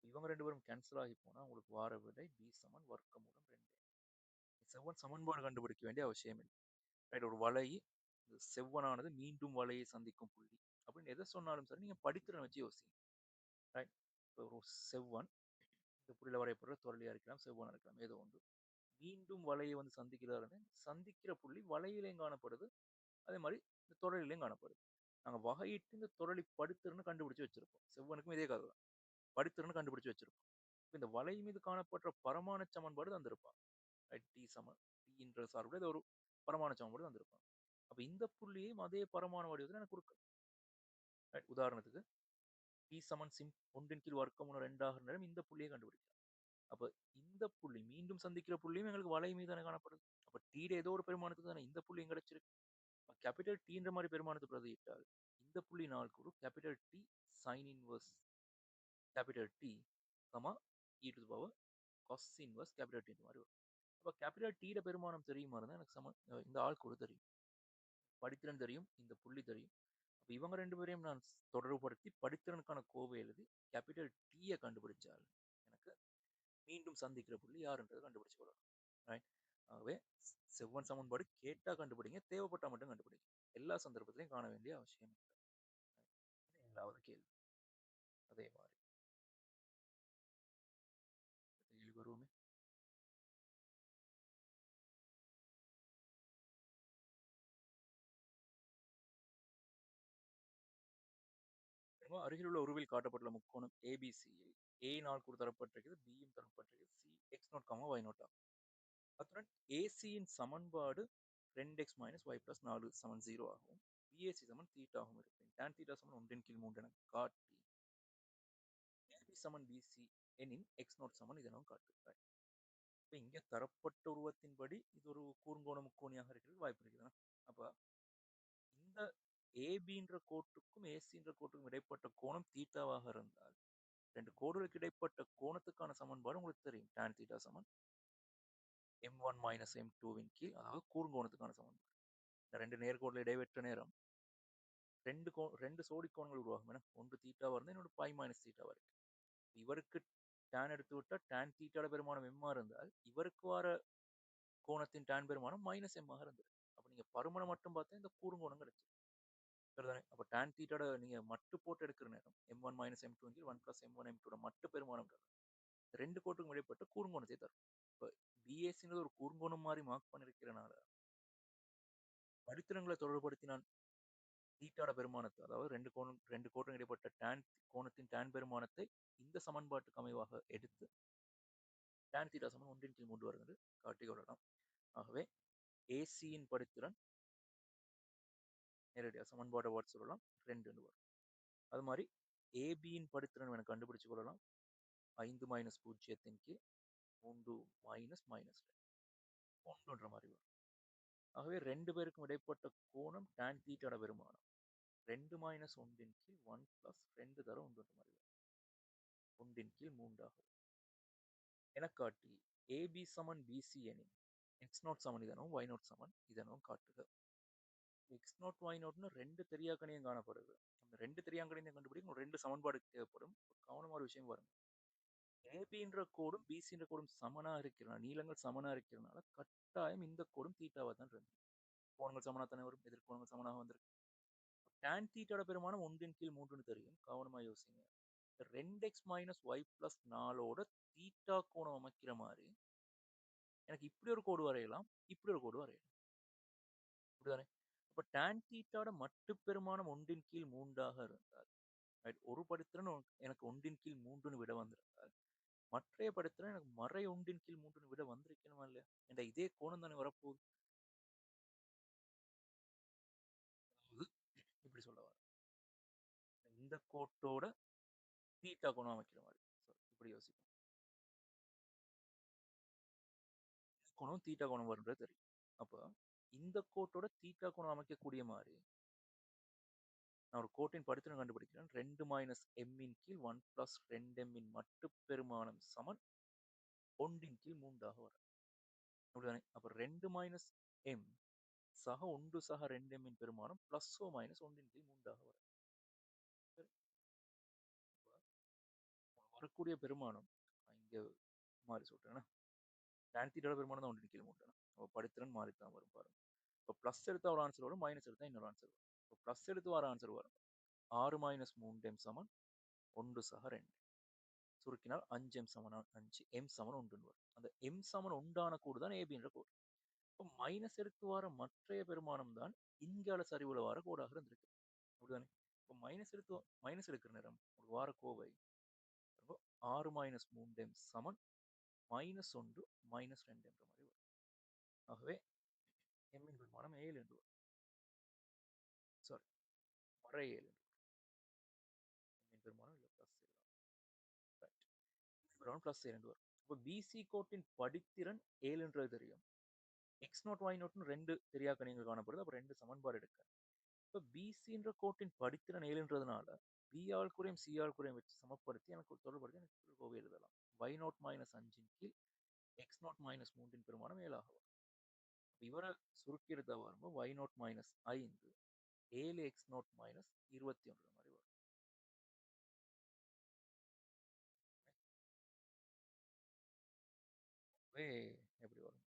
இவங்க 2 பேரும் கேன்சல் ஆகி போனா உங்களுக்கு வார விடை b சமன் வர்க்கமூலம் 2. செவ்வன் சமன்பாடு கண்டுபிடிக்க வேண்டிய அவசியம் இல்லை. ரைட். ஒரு வலை செவ்வனானது மீண்டும் வலையை சந்திக்கும் புள்ளி அப்படின்னு எதை சொன்னாலும் சரி நீங்க படித்திறன் வச்சு யோசிங்க. ரைட். இப்போ ஒரு செவ்வன் இந்த புள்ளியில வரையப்படுற தொடலியா இருக்கலாம் செவ்வனா இருக்கலாம் ஏதோ ஒன்று மீண்டும் வலையை வந்து சந்திக்கிறாரு சந்திக்கிற புள்ளி வலையிலையும் காணப்படுது அதே மாதிரி இந்த தொடரிலையும் காணப்படுது. நாங்க வகையிட்டு இந்த தொடலி படுத்திறன்னு கண்டுபிடிச்சு வச்சிருப்போம். செவ்வனுக்கும் இதே கதை தான் படித்திறன்னு கண்டுபிடிச்சு வச்சிருப்போம். இந்த வலை மீது காணப்படுற பரமாணு சமன்பாடு தந்திருப்பான். டி சமன் டின்ற சார்புல இது ஒரு பரமாணு சமன்பாடு தந்திருப்பான். அப்ப இந்த புள்ளியையும் அதே பரமாணு வடிவத்தில் எனக்கு கொடுக்க உதாரணத்துக்கு டி சமன் 1 கீழ் வர்க்கமூலம் 2 நேரம் இந்த புள்ளியை கண்டுபிடிக்கலாம். அப்ப இந்த புள்ளி மீண்டும் சந்திக்கிற புள்ளியும் எங்களுக்கு வலை மீது தானே காணப்படுது. அப்ப டீட ஏதோ ஒரு பெருமானத்துக்கு தானே இந்த புள்ளியும் கிடைச்சிருக்கு. கேபிட்டல் டீன்ற மாதிரி பெருமானத்தை பிரதியிட்டால் இந்த புள்ளி நாள் கூட capital T sine inverse capital T comma E to the power cos inverse capital T மாதிரி வரும். அப்போ கேபிட்டல் டீட பெருமானம் தெரியுமா இருந்தால் எனக்கு இந்த ஆள் கூட தெரியும், படித்திறன் தெரியும், இந்த புள்ளி தெரியும். அப்போ இவங்க ரெண்டு பேரையும் நான் தொடர்புபடுத்தி படித்திறனுக்கான கோவை எழுதி கேபிட்டல் டீயை கண்டுபிடிச்சால் எனக்கு மீண்டும் சந்திக்கிற புள்ளி யாருன்றதை கண்டுபிடிச்சு கொள்ளலாம். ரைட். ஆகவே செவ்வன் சமன்பாடு கேட்டா கண்டுபிடிங்க, தேவைப்பட்டா மட்டும் கண்டுபிடிங்க. எல்லா சந்தர்ப்பத்திலையும் காண வேண்டிய அவசியம் இல்லை. ஏழாவது கேள்வி அதே மாதிரி கேள்வி வருவோமே. அருகிலுள்ள உருவில் காட்டப்பட்டுள்ள முக்கோணம் ஏபிசியில் A நாள் தரப்பட்டிருக்கிறது, பியும் தரப்பட்டிருக்கிறது, C X naught gamma Y naught ஆகும். அத்துடன் ஏசியின் சமன்பாடு 2x மைனஸ் ஒய் பிளஸ் 4 சமன் 0 ஆகும். பிஏசி சமன் தீட்டாகவும் இருப்பேன். tan தீட்டா சமன் 1/3 என காட்டி ஏபி சமன் பிசி எனின் எக்ஸ் நோட் சமன் இதனும் காட்டுகிறார். இப்போ இங்கே தரப்பட்ட உருவத்தின்படி இது ஒரு கூர்ங்கோண முக்கோணியாக இருக்கிறது வாய்ப்பு இருக்குதுன்னா, அப்போ இந்த ஏபின்ற கோட்டுக்கும் ஏசின்ற கோட்டுக்கும் இடைப்பட்ட கோணம் தீட்டாவாக இருந்தால் ரெண்டு கோடுகளுக்கு இடைப்பட்ட கோணத்துக்கான சமன்பாடு உங்களுக்கு தெரியும். tan தீட்டா சமன் m1 மைனஸ் m2வின் கீழ், அதாவது கூர்ங்கோணத்துக்கான சமன்பாடு. இந்த ரெண்டு நேர்கோடுல இடைவெற்ற நேரம் ரெண்டு சோடி கோணங்கள் உருவாகும். ஏன்னா ஒன்று தீட்டாவா இருந்தால் இன்னொரு பை மைனஸ் தீட்டாவா இருக்கு. இவருக்கு tan எடுத்து விட்டா tan தீட்டாட பெருமானம் m இருந்தால் இவருக்கு வர கோணத்தின் tan பெருமானம் மைனஸ் m இருந்தது. அப்ப நீங்க பருமனை மட்டும் பார்த்தா இந்த கூர்ங்கோணம் கிடைச்சு. சரிதானே? அப்ப tan தீட்டாட நீங்க மட்டு போட்டு எடுக்கிற நேரம் m1 minus m2 1 plus m1 m2 மட்டு பெருமானம் ரெண்டு கோட்டுக்கும் இடைப்பட்ட கூர்ங்கோணத்தை தரும். இப்போ பிஎஸ்சின்றது ஒரு கூர்ங்கோணம் மாதிரி மார்க் பண்ணிருக்கிறனால படித்திறங்களை தொடர்புபடுத்தி நான் தீட்டாட பெருமானத்தை, அதாவது ரெண்டு கோட்டுக்கும் இடைப்பட்ட tan கோணத்தின் tan பெருமானத்தை இந்த சமன்பாட்டுக்கு அமைவாக எடுத்து tan தீட்டா சமன் 1/3 வருகிறது காட்டிக் கொள்ளலாம். ஆகவே ஏசியின் படித்திறன் நேரடியாக சமன்பாட்டை வாட் சொல்லலாம் 2 வரும். அது மாதிரி ஏபியின் படித்திறன் எனக்கு கண்டுபிடிச்சு கொள்ளலாம் 5 மைனஸ் 0 கீழ் 3 மைனஸ் மைனஸ் 1ன்ற மாதிரி வரும். ஆகவே ரெண்டு பேருக்கும் இடைப்பட்ட கோணம் tan தீட்டாட பெருமானம் 2 மைனஸ் 1 கீழ் 1 பிளஸ் 2 தர 1ன்ற மாதிரி வரும். 1 கீழ் 3 ஆகும் என காட்டி ஏபி சமன் பிசி எனின் எக்ஸ் நோட் சமன் இதனும் ஒய் நோட் சமன் இதனும் காட்டுக. எக்ஸ் நோட் ஒய் நோட்னு ரெண்டு தெரியாக்கணியும் காணப்படுது. அந்த ரெண்டு தெரியாங்கணியும் கண்டுபிடிக்கும் ரெண்டு சமன்பாடு தேவைப்படும். கவனமான விஷயம் பாருங்க. ஏபின்ற கோடும் பிசின்ற கோடும் சமனா இருக்கிறனால, நீளங்கள் சமனா இருக்கிறனால கட்டாயம் இந்த கோடும் தீட்டாவா தான் இருந்து கோணங்கள் சமனா தானே வரும், எதிர்கோணங்கள் சமனாக வந்திருக்கு. tan தீட்டாட பெருமானம் 1/3 தெரியும். கவனமா யோசிங்க. 2x மைனஸ் ஒய் பிளஸ் 4ஓட தீட்டா கோணம் அமைக்கிற மாதிரி எனக்கு இப்படி ஒரு கோடு வரையலாம், இப்படி ஒரு கோடு வரையலாம். அப்படிதானே? அப்ப tan தீட்டாட மட்டு பெருமானம் 1/3 இருந்தால் ஒரு படித்திறன் எனக்கு 1/3 விட வந்திருந்தால் மற்றைய படத்துல எனக்கு மறை 1/3 விட வந்திருக்கணுமா இல்லையா? என்ற இதே கோணம் தானே வரப்போகுது. அதாவது இப்படி சொல்ல வர இந்த கோட்டோட தீட்டா கோணம் அமைக்கிற மாதிரி இப்படி யோசிப்போம். கோணம் தீட்டா கோணம் வருன்றது தெரியும். அப்ப இந்த கோட்டோட தீட்டா கோணம் அமைக்கக்கூடிய மாதிரி நான் ஒரு கோட்டின் படித்திறன் கண்டுபிடிக்கிறேன். 2 மைனஸ் எம்மின் கீழ் 1 பிளஸ் 2m மட்டு பெருமானம் சமன் 1/3 வரும். அப்படிதானே? அப்ப 2 மைனஸ் எம் சக 1 சக 2m பெருமானம் பிளஸோ மைனஸ் 1/3 வரும். வரக்கூடிய பெருமானம் இங்க மாறி சொல்றேன். tan தீட்டாவோட பெருமானம் தான் 1/3. அப்போ படித்திறன் மாறித்தான் வரும் பாருங்க. இப்போ பிளஸ் எடுத்தா ஒரு ஆன்சர் வரும், மைனஸ் எடுத்தா இன்னொரு ஆன்சர் வரும். இப்போ பிளஸ் எடுத்து வர ஆன்சர் வரும் 6 மைனஸ் 3m சமன் 1 சக 2. சுருக்கினால் 5m சமன் 5, m சமன் 1 வரும். அந்த m சமன் உண்டான கூடு தான் ஏபின்ற கோடு. இப்போ மைனஸ் எடுத்து வர மற்றைய பெருமானம் தான் இங்கால சரிவுல வர கோடாக இருந்திருக்கு. அப்படிதானே? இப்போ மைனஸ் எடுக்கிற நேரம் ஒரு வார கோவை 6 மைனஸ் 3m சமன் மைனஸ் 1 மைனஸ் 2 என்ற மாதிரி வரும். ஆகவே எம்மின் பெருமானம் 7 என்று வரும். சாரி, மறை 7 என்று வரும். எம்மின் பெருமானம் இல்லை பிளஸ் 7 ரைட். பெருமானம் பிளஸ் 7 என்று வரும். அப்போ பிசி கோட்டின் படித்திறன் 7ன்றது தெரியும். எக்ஸ் நோட் ஒய் நோட்னு ரெண்டு தெரியாக்கணிகள் காணப்படுது. அப்போ ரெண்டு சமன்பாடு எடுக்க. இப்போ பிசின்ற கோட்டின் படித்திறன் 7ன்றதுனால பி ஆல் குறையும் சி ஆல் குறையும் வச்சு சமப்படுத்தி எனக்கு ஒரு தொடர்படுத்தி எனக்கு ஒரு கோவை எழுதலாம். y நாட் மைனஸ் 5 கீழ் எக்ஸ் நாட் மைனஸ் 3 பெருமானம் 7 ஆகும். இவரை சுருக்கி எடுத்த வரும்போது y naught minus 5 7 X naught minus 21 மாதிரி வரும். எப்படி வரும்?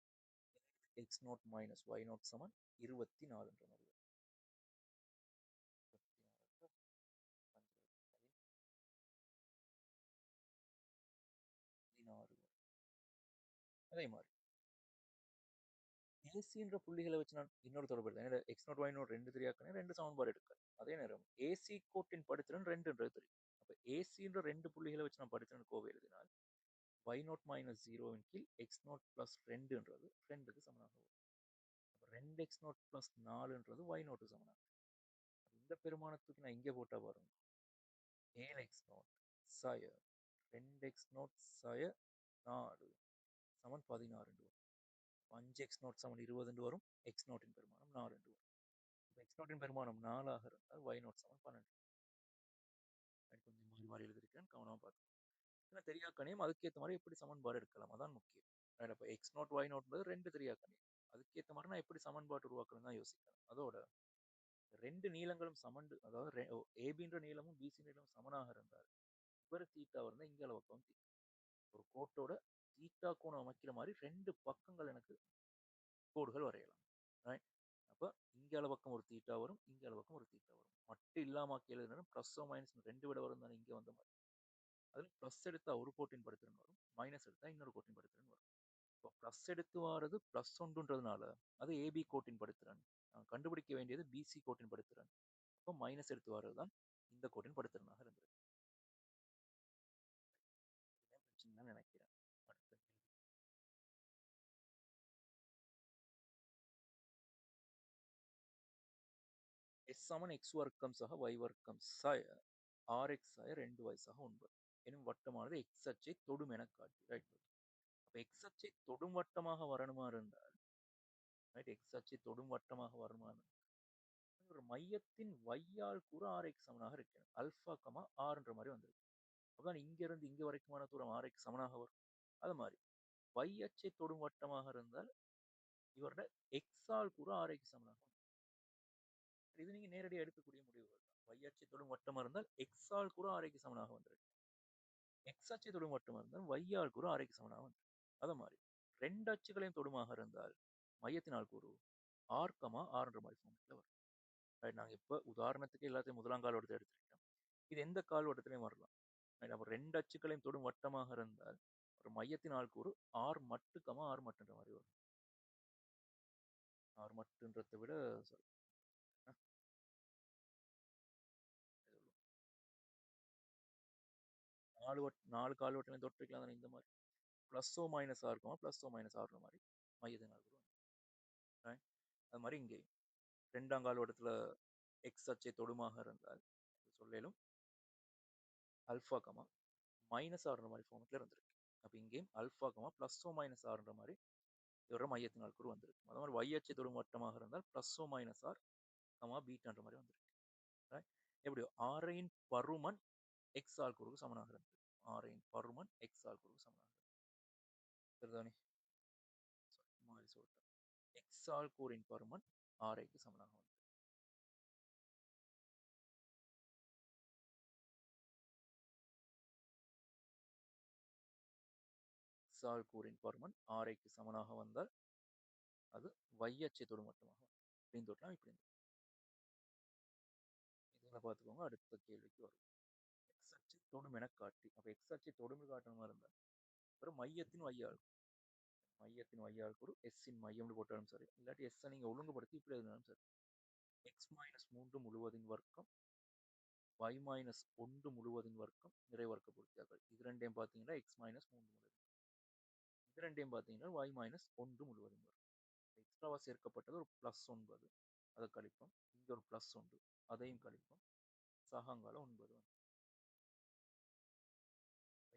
X naught minus y naught சமன் 24 மாதிரி வரும். 24 16 வரும். அதே மாதிரி ஏசின்ற புள்ளிகளை வச்சு நான் இன்னொரு தொடர்பு எடுத்தேன். எக்ஸ் நாட் ஒய் நாட் ரெண்டு தெரியாக்கணும், ரெண்டு சமன்பாடு எடுக்கிறேன். அதே நேரம் ஏசி கோட்டின் படுத்திறன் ரெண்டுன்றது தெரியும். அப்ப ஏசின்ற ரெண்டு புள்ளிகளை வச்சு நான் படுத்திறன் கோவை எழுதினால் ஒய் நாட் மைனஸ் ஜீரோவின் கீழ் எக்ஸ் நாட் பிளஸ் ரெண்டுன்றது ரெண்டுக்கு சமனாக வரும். அப்ப ரெண்டு எக்ஸ் நாட் பிளஸ் நாலுன்றது ஒய் நாட்டு சமனாக. இந்த பெருமானத்துக்கு நான் இங்கே போட்டா வரும் 7x0 சய 2x0 சய 4 சமன் 16 வரும். 5x0 சமன் 20 வரும். x0 பெருமானம் 4 வரும். x0 பெருமானம் 4 இருந்தால் y0 சமன் 12. கொஞ்சம் மாறி மாறி எழுதியிருக்கேன், கவனமா பார்த்து. ஏன்னா தெரியாக்கணையும் அதுக்கேற்ற மாதிரி எப்படி சமன்பாடு எடுக்கலாம், அதான் முக்கியம். இப்போ x0 y0 ரெண்டு தெரியாக்கணையும், அதுக்கேற்ற மாதிரி நான் எப்படி சமன்பாடு உருவாக்கணும் தான் யோசிக்கிறேன். அதோட ரெண்டு நீளங்களும் சமண்டு, அதாவது ஏபின்ற நீளமும் பிசி நீளமும் சமனாக இருந்தால் இவர் தீட்டா இருந்தால் இங்கே அளவுக்கும் ஒரு கோட்டோட தீட்டா கோணம் அமைக்கிற மாதிரி ரெண்டு பக்கங்கள் எனக்கு கோடுகள் வரையலாம். அப்ப இங்க அளவுக்கும் ஒரு தீட்டா வரும், இங்க அளவுக்கும் ஒரு தீட்டா வரும். மட்டும் இல்லாம எழுதுனா பிளஸோ மைனஸ் ரெண்டு விட வரும் தானே இங்க வந்த மாதிரி. அதுல பிளஸ் எடுத்தா ஒரு கோட்டின் படுத்திறன் வரும், மைனஸ் எடுத்தா இன்னொரு கோட்டின் படுத்திறன் வரும். இப்போ பிளஸ் எடுத்து வாரது பிளஸ் ஒன்றுன்றதுனால அது ஏபி கோட்டின் படுத்திறன். கண்டுபிடிக்க வேண்டியது பிசி கோட்டின் படுத்திறன். அப்போ மைனஸ் எடுத்து வாரது தான் இந்த கோட்டின் படுத்திறனாக இருந்தது. பிரச்சனை நினைக்கிறேன். அடுத்த எஸ் சமன் எக்ஸ் வர்க்கம் சக y வர்க்கம் சய ஆர்எக்ஸ் சய 2y சக 9 எனும் வட்டமானது எக்ஸ் அச்சை தொடும் என காட்டி. ரைட். அப்ப எக்ஸ் அச்சை தொடும் வட்டமாக வரணுமா இருந்தால், ரைட், எக்ஸ் அச்சை தொடும் வட்டமாக வரணுமா இருந்தால் ஒரு மையத்தின் வையால் கூற ஆர்எக்ஸ் சமனாக இருக்கணும். அல்பா கமா ஆர்ன்ற மாதிரி வந்திருக்கு. அப்பதான் இங்க இருந்து இங்க வரைக்குமான தூரம் ஆர்எக்ஸ் சமனாக வரும். அது மாதிரி y அச்சை தொடும் வட்டமாக இருந்தால் இவரோட எக்ஸால் கூற ஆர்எக்ஸ் சமனாக வரும். இது நீங்க நேரடியாக எடுக்கக்கூடிய முடிவுகள் தான். y அச்சை தொடும் வட்டமா இருந்தால் எக்ஸால் கூட ஆரைக்கு சமனாக வந்திருக்கு. எக்ஸ் அச்சை தொடும் வட்டமா இருந்தால் y ஆல் கூட ஆரைக்கு சமனாக வந்திருக்கு. அது மாதிரி ரெண்டு அச்சுகளையும் தொடுமாக இருந்தால் மையத்தினால் கூறு ஆர் கமா ஆர்ன்ற மாதிரி ஃபார்மெட்ல வரும். நாங்க இப்ப உதாரணத்துக்கு எல்லாத்தையும் முதலாம் கால் வட்டத்தை எடுத்திருக்கோம். இது எந்த கால் வட்டத்திலையும் வரலாம். அப்ப ரெண்டு அச்சுகளையும் தொடும் வட்டமாக இருந்தால் ஒரு மையத்தினால் கூறு ஆர் மட்டு கமா ஆர் மட்டுன்ற மாதிரி வரும். ஆர் மட்டுன்றதை விட சாரி, நாலு கால் வட்டங்களையும் தொட்டிருக்கலாம் தானே இந்த மாதிரி. ப்ளஸ்ஸோ மைனஸாக இருக்கும், ப்ளஸ்ஸோ மைனஸ் ஆடுற மாதிரி மையத்தினால் கூறு. அது மாதிரி இங்கே ரெண்டாம் கால் வட்டத்துல எக்ஸ் அச்சை தொடுமாக இருந்தால் சொல்லும் அல்ஃபா கமா மைனஸ் ஆடுற மாதிரி ஃபார்மெட்ல இருந்திருக்கு. அப்ப இங்கேயும் அல்ஃபா கமா பிளஸோ மைனஸ் ஆடுற மாதிரி இதோட மையத்தினால் கூறு வந்திருக்கு. அதே மாதிரி y அச்சை தொடும் வட்டமாக இருந்தால் பிளஸோ மைனஸ் ஆர் கமா பீட்டான்ற மாதிரி வந்திருக்கு. எப்படி ஆரையின் பருமன் எக்ஸ் ஆல் கூறுக்கு சமனாக இருந்தது. ஆரையின் பருமன் எக்ஸ் ஆல் கூறுக்கு சமனாக இருந்தது. சரிதானே? மாதிரி சொல்லிட்டேன். எக்ஸ் ஆல் கூறின் பருமன் ஆரைக்கு சமனாக வந்தது. எக்ஸால் கூறின் பருமன் ஆரைக்கு சமனாக வந்தால் அது y அச்சை தொடும் வட்டமாக இப்படின்னு தொட்டலாம், இப்படி இதெல்லாம் பார்த்துக்கோங்க. அடுத்த கேள்விக்கு வரும். எக்ஸ் அச்சை தொடும் என காட்டி, அப்ப எக்ஸ் அச்சை தொடும் காட்டுற மாதிரி இருந்தால் ஒரு மையத்தின் வையாள், மையத்தின் வையாள் கூறு எஸ் இன் மையம்னு போட்டாலும் சரி, இல்லாட்டி எஸ் நீங்க ஒழுங்குபடுத்தி இப்படி எழுதினாலும் சரி. எக்ஸ் மைனஸ் 3 முழுவதின் வர்க்கம் y மைனஸ் 1 முழுவதின் வர்க்கம் நிறைவர்க்க பூர்த்தியாக்கள். இது ரெண்டையும் பார்த்தீங்கன்னா எக்ஸ் மைனஸ் 3 முழுவதும், இது ரெண்டையும் பார்த்தீங்கன்னா y மைனஸ் 1 முழுவதும் வரும். எக்ஸ்ட்ராவா சேர்க்கப்பட்டது ஒரு பிளஸ் 9, அதை கழிப்போம். இங்க ஒரு பிளஸ் 1, அதையும் கழிப்போம். சகாங்கால 9 வந்து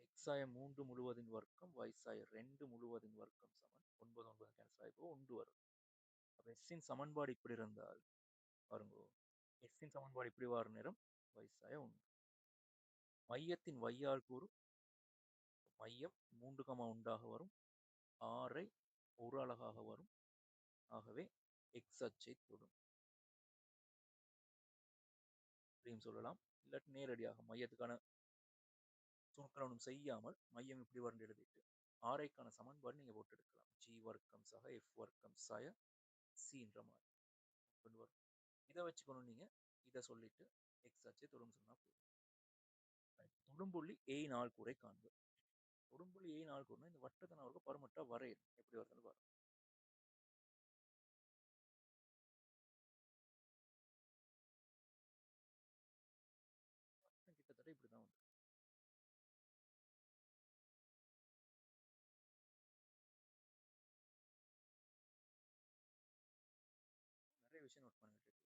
எக்ஸாய 3 முழுவதின் வர்க்கம் வயசாய 2 முழுவதின் வர்க்கம் சமன் 9 9 கேன்சல் ஆகி போக 1 வரும். அப்ப எஸ்ஸின் சமன்பாடு இப்படி இருந்தால் பாருங்க, எஸ்ஸின் சமன்பாடு இப்படி வர நேரம் வயசாய 1. மையத்தின் y கூறு மையம் 3,1 வரும். Ri ஒரு அலகாக வரும். ஆகவே x அச்சை தொடும் அப்படின்னு சொல்லலாம். இல்லாட்டி நேரடியாக மையத்துக்கான சுணுக்கல் செய்யாமல் மையம் இப்படி வரைந்து எழுதிட்டு Riக்கான சமன்பாடு நீங்க போட்டு எடுக்கலாம். g வர்க்கம் சக f வர்க்கம் சய cன்ற மாதிரி கொண்டு வரும். இதை வச்சுக்கணும் நீங்க. இதை சொல்லிட்டு x அச்சை தொடும் சொன்னா போதும். தொடும்புள்ளி a கூரை காண்பு. தொடும்புள்ளி a கூறுனா இந்த வட்டத்தை நான் ஒரு பருமட்டா வரையணும். எப்படி வருதுன்னு பாருங்க. கிட்டத்தட்ட இப்படிதான் வந்து நிறைய விஷயம் நோட் பண்ணிட்டு இருக்கு.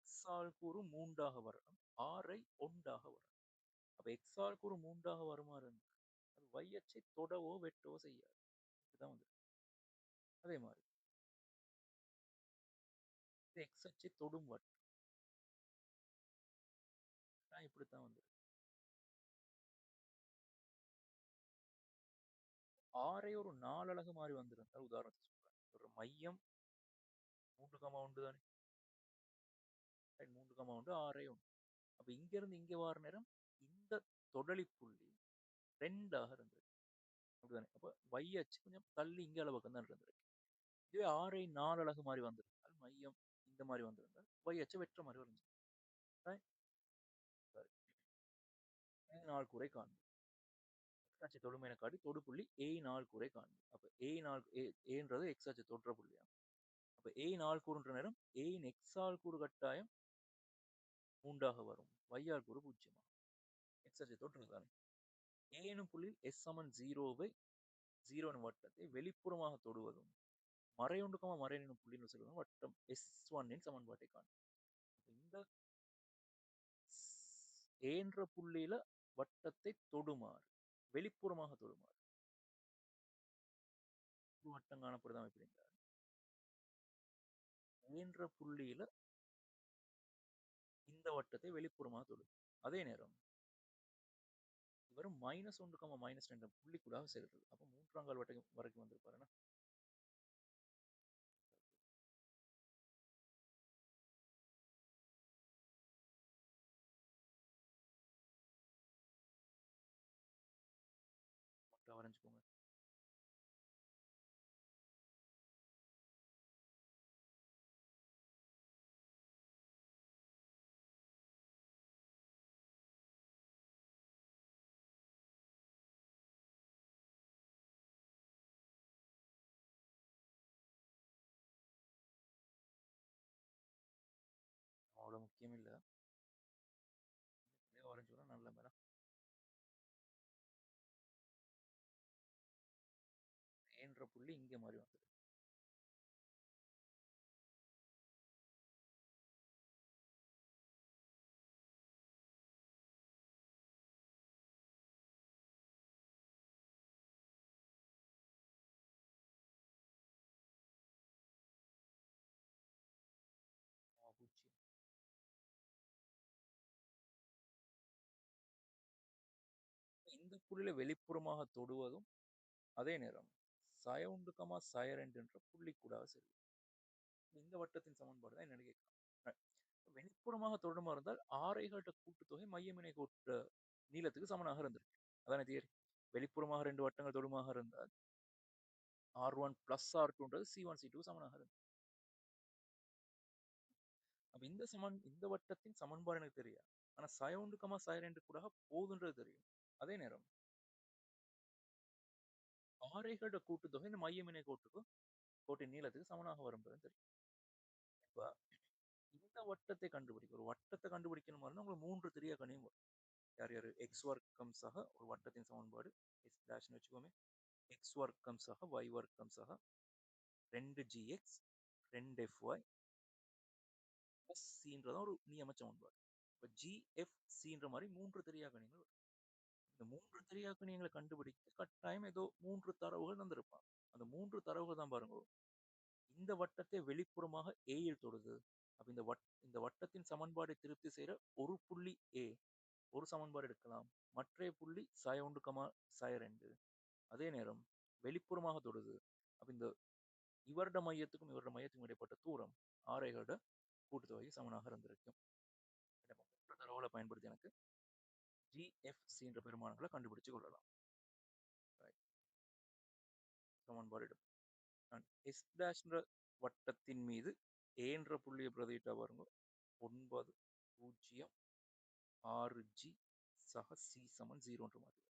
எக்ஸால் கூறு 3 வரணும். Ri 1 வரணும். அப்ப எக்ஸால் கூறு 3 வருமா இருந்து அது y அச்சை தொடவோ வெட்டவோ செய்யாது. இதுதான் வந்து அதே மாதிரி இது x அச்சை தொடும் வட்டம் இப்படித்தான் வந்து Ri ஒரு 4 அலகு மாதிரி வந்திருந்தா உதாரணத்துக்கு சொல்றேன். ஒரு மையம் 3,1 தானே. 3,1 Ri 1. அப்ப இங்க இருந்து இங்க வார நேரம் இந்த தொடலி புள்ளி 2 இருந்தது. அப்படிதானே. அப்ப y அச்சு கொஞ்சம் தள்ளி இங்க அளவு பக்கம் தான் இருந்திருக்கு. இதுவே Ri 4 அலகு மாதிரி வந்திருந்தால் மையம் இந்த மாதிரி வந்திருந்தால் y அச்சு வெற்ற மாதிரி வரைஞ்சிருக்கும். சரி. 4 கூரை காண்பு. x அச்சு தொடும் என காட்டி தொடுபுள்ளி a 4 கூரை காண்பு. அப்ப a 4 ஏன்றது x அச்சு தொடுற புள்ளியா. அப்ப a 4 கூறுன்ற நேரம் a இன் x ஆல் கூறு கட்டாயம் 3 வரும். y ஆல் கூறு 0 x அச்சு தொற்றுறது தானே. a எனும் புள்ளியில் s சமன் 0வை 0 எனும் வட்டத்தை வெளிப்புறமாக தொடுவதும் மறையொன்று மறை எனும் புள்ளின்னு சொல்லுவோம். வட்டம் S1 இன் சமன்பாட்டை காணும். இந்த ஏன்ற புள்ளியில வட்டத்தை தொடுமாறு வெளிப்புறமாக தொடுமாறு ஒரு வட்டம் காணப்படுதான் எப்படிங்கிறார். ஏன்ற புள்ளியில இந்த வட்டத்தை வெளிப்புறமாக தொடும். அதே நேரம் இவரும் -1, -2 புள்ளி கூட செல்றது. அப்ப 3 வட்டம் வரைக்கும் வந்திருப்பாருன்னா வட்டம் வரைஞ்சுக்கோங்க. அவ்வளவு முக்கியம் இல்ல. வரைஞ்சோம்னா நல்ல மேடம். ஏன்ற புள்ளி இங்க மாதிரி வந்துடும். பூச்சி இந்த புள்ளியில வெளிப்புறமாக தொடுவதும் அதே நேரம் சய1, என்ற புள்ளி கூட சரி. இந்த வட்டத்தின் சமன்பாடு தான் என்ன கேட்கலாம். வெளிப்புறமாக தொடுமா இருந்தால் ஆரைகள கூட்டுத்தொகை மையமினை கோட்ட நீளத்துக்கு சமனாக இருந்திருக்கு. அதான தியரி. வெளிப்புறமாக 2 வட்டங்கள் தொடுமாக இருந்தால் R1 பிளஸ் R2ன்றது C1 C2 சமனாக இருக்கு. அப்ப இந்த வட்டத்தின் சமன்பாடு எனக்கு தெரியாது. ஆனா சய1, கூட போகுதுன்றது தெரியும். அதே நேரம் ஆரைகளோட கூட்டுத்தொகை இந்த மையமினை கோட்டின் நீளத்துக்கு சமனாக வரும்ன்றது தெரியும். இப்ப இந்த வட்டத்தை கண்டுபிடிக்க ஒரு வட்டத்தை கண்டுபிடிக்கணும் உங்களுக்கு 3 தெரியா கணியம் வரும். யார் யாரு x வர்க்கம் சக ஒரு வட்டத்தின் சமன்பாடு x டேஷ்னு வச்சுக்கோமே. x வர்க்கம் சக y வர்க்கம் சக 2gx 2fy plus cன்றதான் ஒரு நியம சமன்பாடு. இப்ப gfcன்ற மாதிரி 3 தெரியா கணியங்கள் வரும். இந்த 3 தெரியா கணியங்களை கண்டுபிடிக்க கட்டாயம் ஏதோ 3 தரவுகள் தந்திருப்பான். அந்த 3 தரவுகள் தான் பாருங்க. இந்த வட்டத்தை வெளிப்புறமாக a யில் தொடுது. அப்ப இந்த வட்டத்தின் சமன்பாடை திருப்தி செய்யற ஒரு புள்ளி a ஒரு சமன்பாடு எடுக்கலாம். மற்றைய புள்ளி சாய 1, சாய 2. அதே நேரம் வெளிப்புறமாக தொடுது. அப்ப இந்த இவருட மையத்துக்கும் இவருட மையத்துக்கும் இடைப்பட்ட தூரம் ஆரைகளோட கூட்டுத்தொகைக்கு சமனாக இருந்திருக்கும். தரவுகளை பயன்படுத்தி எனக்கு GFC என்ற பெருமானங்களை கண்டுபிடிச்சு கொள்ளலாம். சமன்பாடு எடுப்போம். நான் S டேஷ்ன்ற வட்டத்தின் மீது A என்ற புள்ளியை பிரதியிட்டா பாருங்க 9, 0, 6G சக C சமன் 0 என்று மாற்றி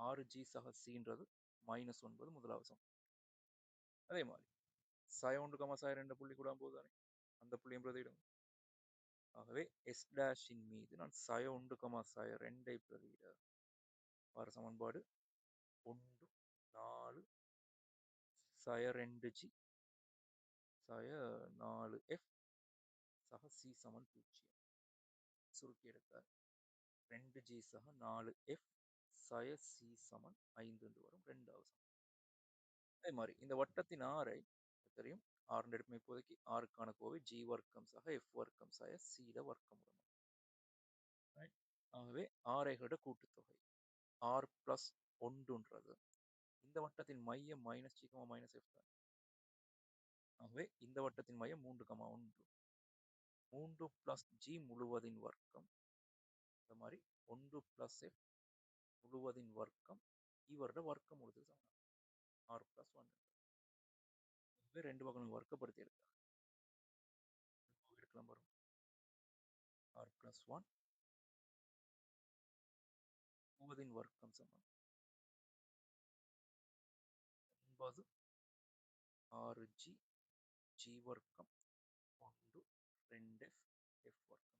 6G சக Cன்றது -9 முதலாவது சமம். அதே மாதிரி சாய 1, சாய 2 புள்ளி கூட போதுதானே, அந்த புள்ளியும் பிரதியிடும். ஆகவே S டேஷின் மீது நான் சாய 1, சாய 2 பிரதியிட வார சமன்பாடு 1, 4 சாய 2G சாய 4F சக C சமன் 0. சுருக்கி எடுக்க 2G சக 4F சாய C சமன் 5 என்று வரும் ரெண்டாவது சமம். அதே மாதிரி இந்த வட்டத்தின் ஆரை தெரியும், ஆறு எடுப்புமே இப்போதைக்கு ஆறுக்கான கோவை G வர்க்கம் சக F வர்க்கம் சாய C வர்க்கம். ஆகவே ஆரைகளோட கூட்டுத்தொகை R பிளஸ் 1ன்றது இந்த வட்டத்தின் மையம் -G, -F தான். ஆகவே இந்த வட்டத்தின் மையம் 3, 1. 3 பிளஸ் G முழுவதின் வர்க்கம். இந்த மாதிரி 1 பிளஸ் F முழுவதின் வர்க்கம் இவரோட வர்க்கம் முழுது சமம் R பிளஸ் 1. ரெண்டு பக்கம் வர்க்கப்படுத்தி எடுக்கலாம் வரும் R பிளஸ் 1 முழுவதின் வர்க்கம் சமம் 9 6G G வர்க்கம் 1 2F F வர்க்கம்.